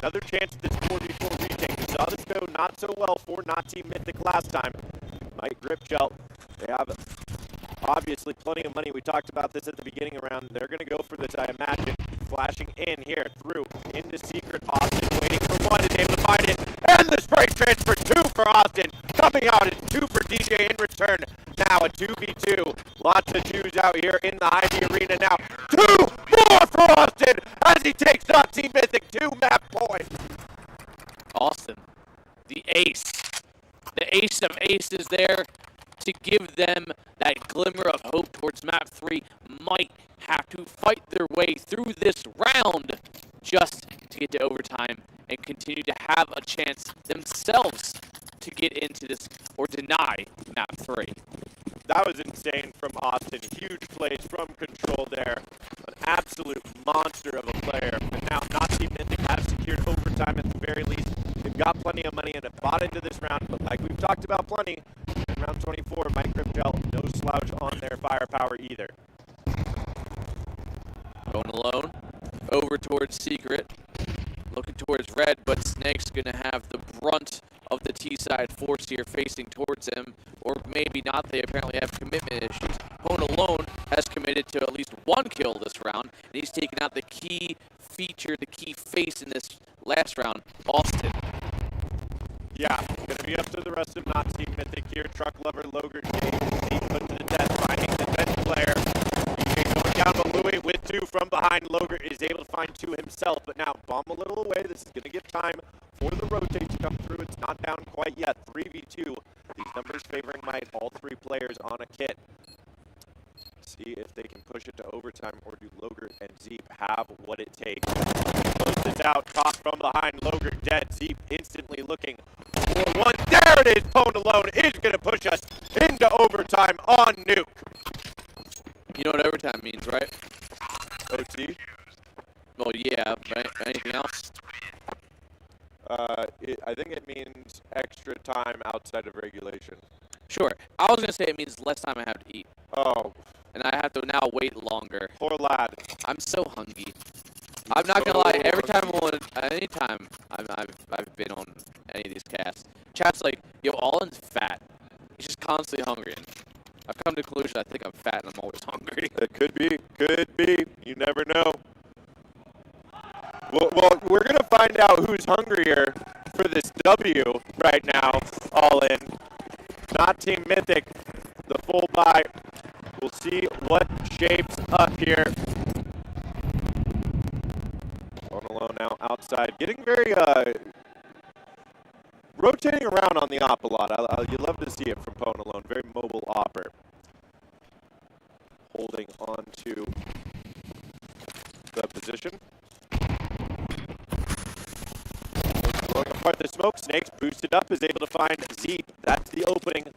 Another chance at this 4v4 retake. We saw this go not so well for not Team Mythic last time. Mike Gripgel, they have obviously plenty of money. We talked about this at the beginning around. They're going to go for this, I imagine. Flashing in here, through, into secret. Austin waiting for one, is able to find it. And the spray transfer, 2 for Austin. Coming out, it's 2 for DJ in return. Now a 2v2. Lots of Jews out here in the Ivy Arena now. 2 more for Austin as he takes on Team Mythic 2 map points. Austin, the ace. The ace of aces there to give them that glimmer of hope towards map 3. Might have to fight their way through this round just to get to overtime and continue to have a chance themselves to get into this or deny map 3. That was insane from Austin. Huge plays from control there. An absolute monster of a player. And now Nazi Mythic have secured overtime at the very least. They've got plenty of money and have bought into this round. But like we've talked about plenty, in round 24, Mike Gripgel, no slouch on their firepower either. Going alone, over towards Secret, looking towards Red, but Snake's going to have the brunt of the T-side force here facing towards him, or maybe not. They apparently have commitment issues. Pone alone has committed to at least 1 kill this round, and he's taken out the key feature, the key face in this last round, Austin. Yeah, going to be up to the rest of Nazi Mythic here. Truck Lover, Logert, James, put to the death, finding the 10th player. Going down to Louis with 2 from behind. Logert is able to find 2 himself, but now bomb a little away. This is going to give time for the rotate to come through. It's not down quite yet. 3v2. These numbers favoring Might. All 3 players on a kit. See if they can push it to overtime, or do Logert and Zeep have what it takes. Close this out. Caught from behind. Logert dead. Zeep instantly looking for 1. There it is. Pone alone is going to push us into overtime on Nuke. You know what overtime means, right? OT? Well, yeah, right? Anything else? I think it means extra time outside of regulation. Sure. I was going to say it means less time I have to eat. Oh. And I have to now wait longer. Poor lad. I'm so hungry. I'm not going to lie. Every time anytime I've been on any of these casts, chat's like, yo, Allen's fat. He's just constantly hungry. I've come to the conclusion I think I'm fat and I'm always hungry. It could be. Could be. You never know. Well, we're going to find out who's hungrier for this W right now, all in. Not Team Mythic, the full buy. We'll see what shapes up here. Going alone now outside. Getting very, rotating around on the op a lot. You love to see it from Pone alone. Very mobile opper. Holding on to the position. Blowing apart the smoke. Snakes boosted up, is able to find Zeep. That's the opening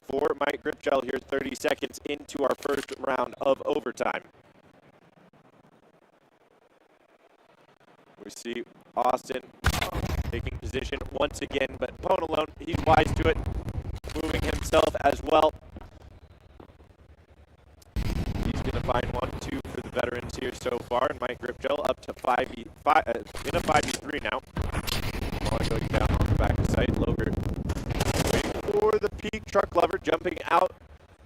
for Mike Gripgel here, 30 seconds into our first round of overtime. We see Austin taking position once again, but Pone alone, he's wise to it, moving himself as well. He's going to find 1-2 for the veterans here so far, and Mike Gripgel up to 5v5 in a 5v3 now. While going down on the back of sight, Logert waiting for the peak. Truck Lover jumping out.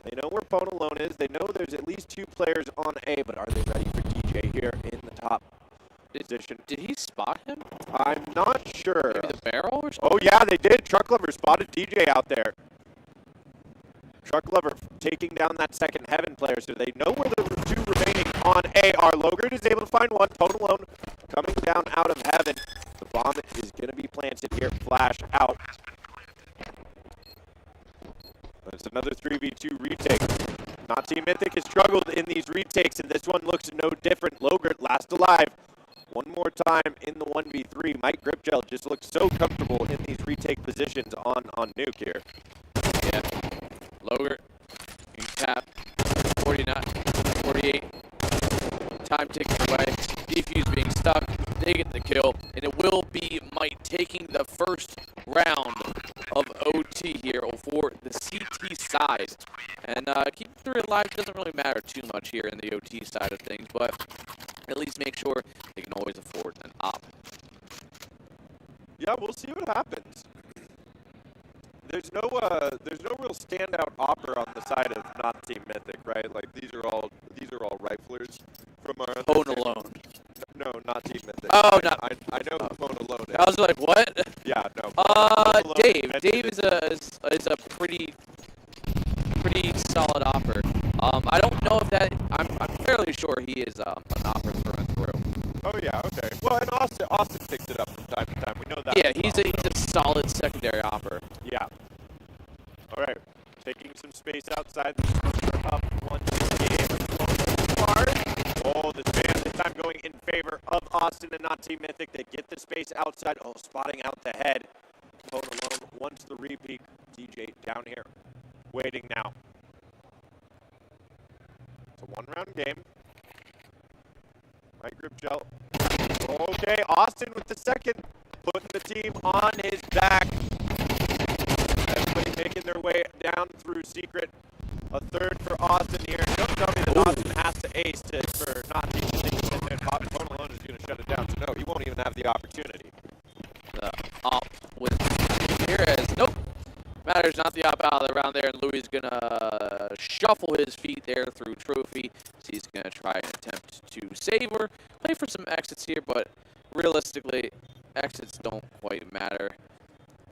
They know where Pone alone is. They know there's at least 2 players on A, but are they ready for DJ here in the top position? Did he spot him? I'm not sure. Maybe the barrel or something? Oh yeah, they did. Truck Lover spotted DJ out there. Truck Lover taking down that second Heaven player, so they know where the 2 remaining on A are. Logert is able to find 1. Pone alone coming down out of Heaven. The bomb is going to be planted here. Flash out. There's another 3v2 retake. Not Team Mythic has struggled in these retakes, and this one looks no different. Logert last alive. One more time in the 1v3. Mike Gripgel just looks so comfortable in these retake positions on Nuke here. Yeah. Logert, tap, 49, 48. Time ticking away. Defuse being stuck. They get the kill, and it will be Mike taking the first round of OT here for the CT side. And keeping 3 alive doesn't really matter too much here in the OT side of things, but at least make sure they can always afford an op. Yeah, we'll see what happens. There's no real standout opera on the side of not Team Mythic, right? Like these are all riflers from our Pone alone. No, not Team Mythic. Oh, I know who Pone alone is. I was like, what? Yeah, no. Dave. Dave is a pretty solid offer. I don't know if that. I'm fairly sure he is an offer through and through. Oh yeah, okay. Well, and Austin picks it up from time to time. We know that. Yeah, he's a solid secondary offer. Yeah. All right. Taking some space outside. The Smokes are up 1 game. Oh, the span this time going in favor of Austin and not Team Mythic. They get the space outside. Oh, spotting out the head. Pwn alone wants the repeat. DJ down here, waiting now. It's a one-round game. Right grip gel. Okay, Austin with the second, putting the team on his back. Everybody making their way down through secret. A third for Austin here. Don't tell me that Austin has to ace for not Team Mythic, and then Pwn alone is going to shut it down. So no, he won't even have the opportunity. Up with here as nope. Matters not the op out of the round there, and Louis is gonna shuffle his feet there through trophy. So he's gonna try and attempt to save or play for some exits here, but realistically, exits don't quite matter.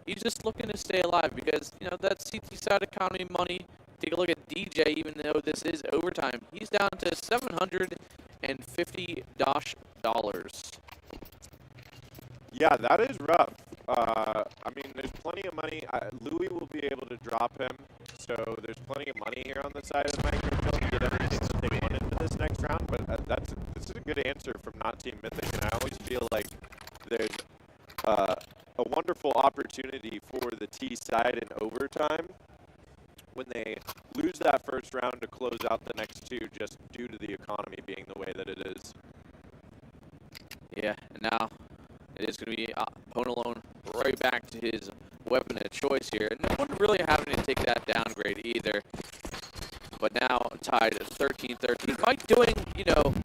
He's just looking to stay alive because you know that CT side economy money. Take a look at DJ, even though this is overtime, he's down to $750. Yeah, that is rough. I mean, there's plenty of money. Louis will be able to drop him, so there's plenty of money here on the side of the microphone to get everything that they want into this next round. But this is a good answer from not Team Mythic, and I always feel like there's a wonderful opportunity for the T side in overtime when they lose that first round to close out the next two, just due to the economy being the way that it is. Yeah, and now it is going to be Pwn alone right back to his weapon of choice here. And no one really having to take that downgrade either. But now tied at 13-13. Mike doing, you know,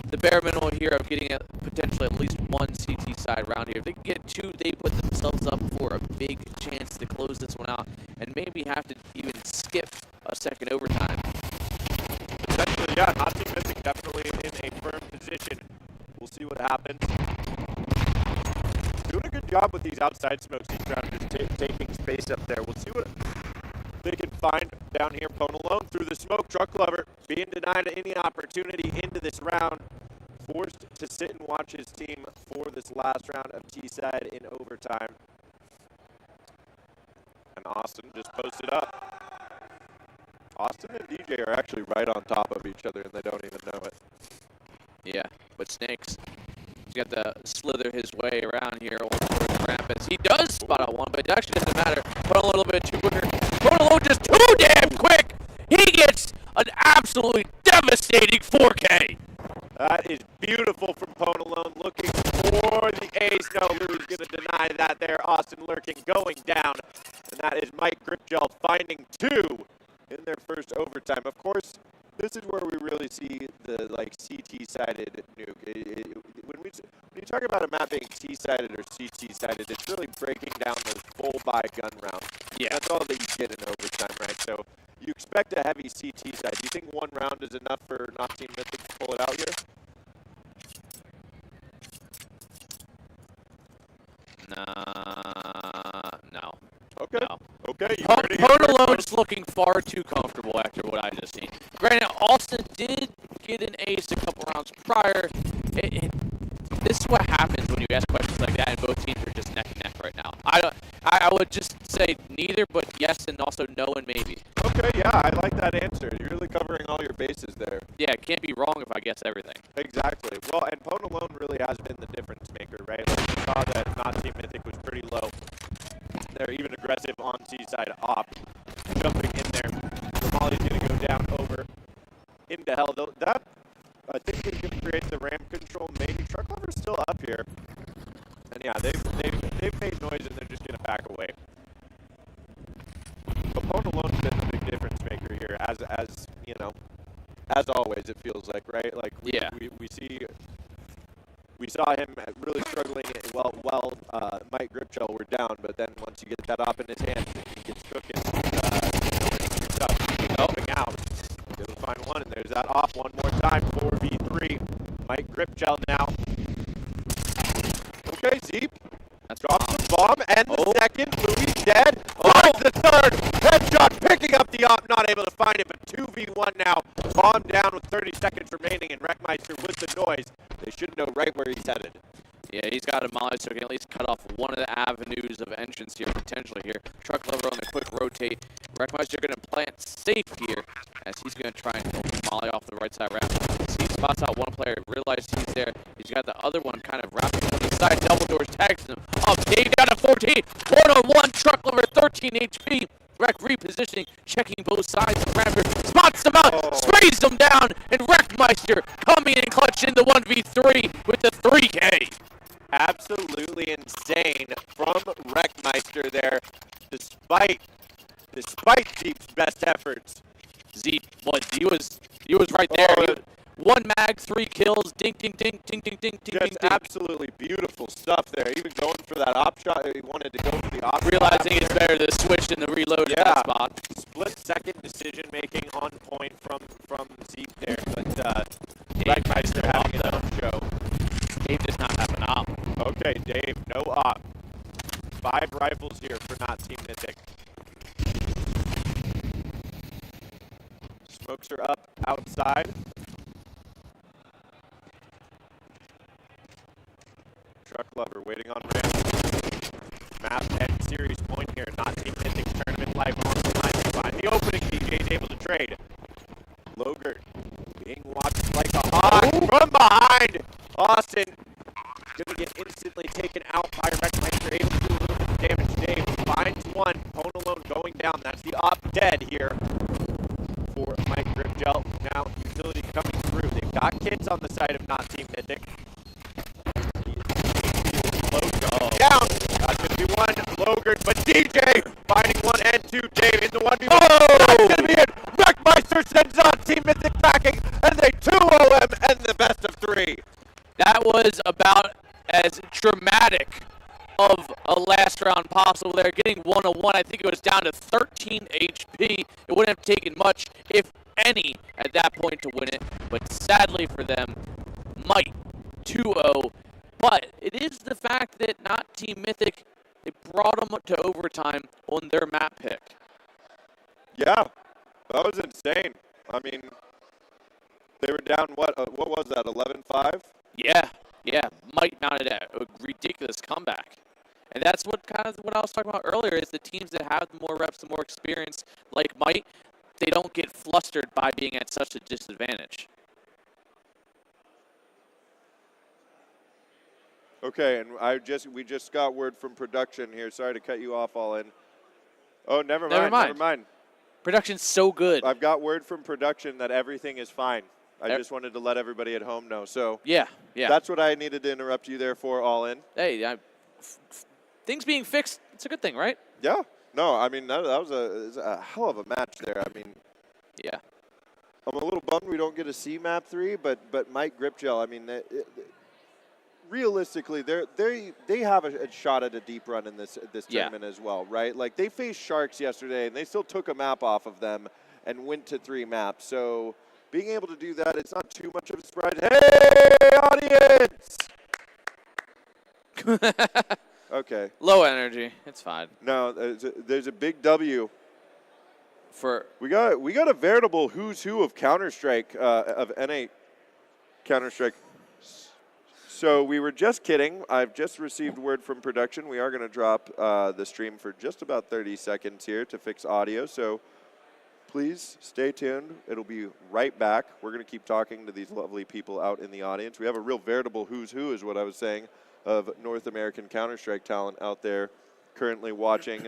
the bare minimum here of getting potentially at least one CT side round here. If they can get two, they put themselves up for a big chance to close this one out and maybe have to even skip a second overtime. Essentially, yeah, not Team Mythic definitely in a firm position. We'll see what happens. Doing a good job with these outside smokes each round, just taking space up there. We'll see what they can find down here. Pwn alone through the smoke. Truck Lover being denied any opportunity into this round. Forced to sit and watch his team for this last round of T-side in overtime. And Austin just posted up. Austin and DJ are actually right on top of each other, and they don't even know it. Yeah, but Snakes, he's got to slither his way around here towards Rampants. He does spot out one, but it actually doesn't matter. Put a little bit too quicker. Put a little just too damn quick. He gets an absolutely devastating 4K. That is beautiful from Pwn alone, looking for the ace. No, Louis going to deny that there. Austin lurking, going down. And that is Mike Gripgel finding two in their first overtime. Of course, this is where we really see the CT-sided nuke. When you talk about a map being T-sided or CT-sided, it's really breaking down those full buy gun rounds. Yeah, that's all that you get in overtime, right? So you expect a heavy CT side. Do you think one round is enough for not Team Mythic to pull it out here? No. Okay. No. Okay. Pwn alone's looking far too comfortable after what I just seen. Granted, Austin did get an ace a couple rounds prior. This is what happens when you ask questions like that, and both teams are just neck and neck right now. I would just say neither, but yes, and also no and maybe. Okay, yeah, I like that answer. You're really covering all your bases there. Yeah, it can't be wrong if I guess everything. Exactly. Well, and Pwn alone really has been the difference maker, right? Like we saw that not Team Mythic was pretty low. They're even aggressive on T-side op, jumping in there. The Molly's going to go down over into hell. That, I think, is going to create the ramp control. Maybe Truck Lover's still up here. And yeah, they've made noise and they're just going to back away. But Pwn alone's been the big difference maker here, as you know, as always, it feels like, right? Like we saw him really struggling while Mike Gripgel were down, but then once you get that op in his hands, he gets cooking. Helping out. He'll find one, and there's that op one more time. 4v3. Mike Gripgel now. Okay, Zeep. Drops the bomb, and the second. Louis dead. Finds the third. Headshot, picking up the op, not able to find it, but 2v1 now. Bomb down with 30 seconds remaining, and Wreckmeister with the noise. They should know right where he's headed. Yeah, he's got a molly, so he can at least cut off one of the avenues of entrance here, potentially here. Truck Lover on the quick rotate. Wreckmeister going to plant safe here, as he's going to try and molly off the right side ramp. See spots out one player, realizes he's there. He's got the other one kind of wrapped on the side. Double doors tags him up. Dave down to 14. 1-on-1. Truck over 13 HP. Wreck repositioning, checking both sides. And Raptor spots them out, sprays them down, and Wreckmeister coming in clutch in the 1v3 with the 3K. Absolutely insane from Wreckmeister there, despite Jeep's best efforts. Zeke was right there. One mag, 3 kills, ding, ding, ding, ding, ding, ding, ding, Just ding. absolutely beautiful stuff there. Even going for that op shot, he wanted to go for the op shot. Realizing it's better to switch than the reload at that spot. Split-second decision-making on point from Zeke there, but Wreckmeister having his own show. Dave does not have an op. Okay, Dave, no op. 5 rifles here for not Team Mythic. Smokes are up outside. Truck Lover waiting on ramp. Map and series point here. Not Team Mythic's tournament life on the line. They find the opening. DJ's able to trade. Logert being watched like a hawk from behind. Austin gonna get instantly taken out by Wreckmeister. Able to do a little bit of damage. Dave finds one. Hone alone going down. That's the op dead here for Mike Gripgel. Now utility coming through. They've got kids on the side of not Team Mythic. Down. That's going to be one. Logert, but DJ finding 1 and 2. Dave in the 1v1. That's going to be it. Wreckmeister sends on Team Mythic backing, and they 2-0 him, and the best of 3. That was about as dramatic of a last round possible there. Getting 1-on-1, I think it was down to 13 HP. It wouldn't have taken much, if any, at that point to win it. But sadly for them, might 2-0. But it is the fact that not Team Mythic, it brought them to overtime on their map pick. Yeah, that was insane. I mean, they were down, what was that, 11-5? Yeah. Might not have a ridiculous comeback. And that's what I was talking about earlier, is the teams that have more reps and more experience, like Might, they don't get flustered by being at such a disadvantage. Okay, and we just got word from production here. Sorry to cut you off, All In. Oh, never mind. Production's so good. I've got word from production that everything is fine. I just wanted to let everybody at home know. So yeah. That's what I needed to interrupt you there for, All In. Hey, things being fixed, it's a good thing, right? Yeah. No, I mean, that was a hell of a match there. I mean, yeah. I'm a little bummed we don't get to see Map 3, but Mike Gripgel, I mean, realistically, they have a shot at a deep run in this tournament as well, right? Like, they faced Sharks yesterday, and they still took a map off of them and went to 3 maps. So being able to do that, it's not too much of a surprise. Hey, audience! Okay. Low energy. It's fine. No, there's a big W. We got a veritable who's who of Counter-Strike, of NA Counter-Strike. So we were just kidding. I've just received word from production. We are going to drop the stream for just about 30 seconds here to fix audio. So please stay tuned. It'll be right back. We're going to keep talking to these lovely people out in the audience. We have a real veritable who's who, is what I was saying, of North American Counter-Strike talent out there currently watching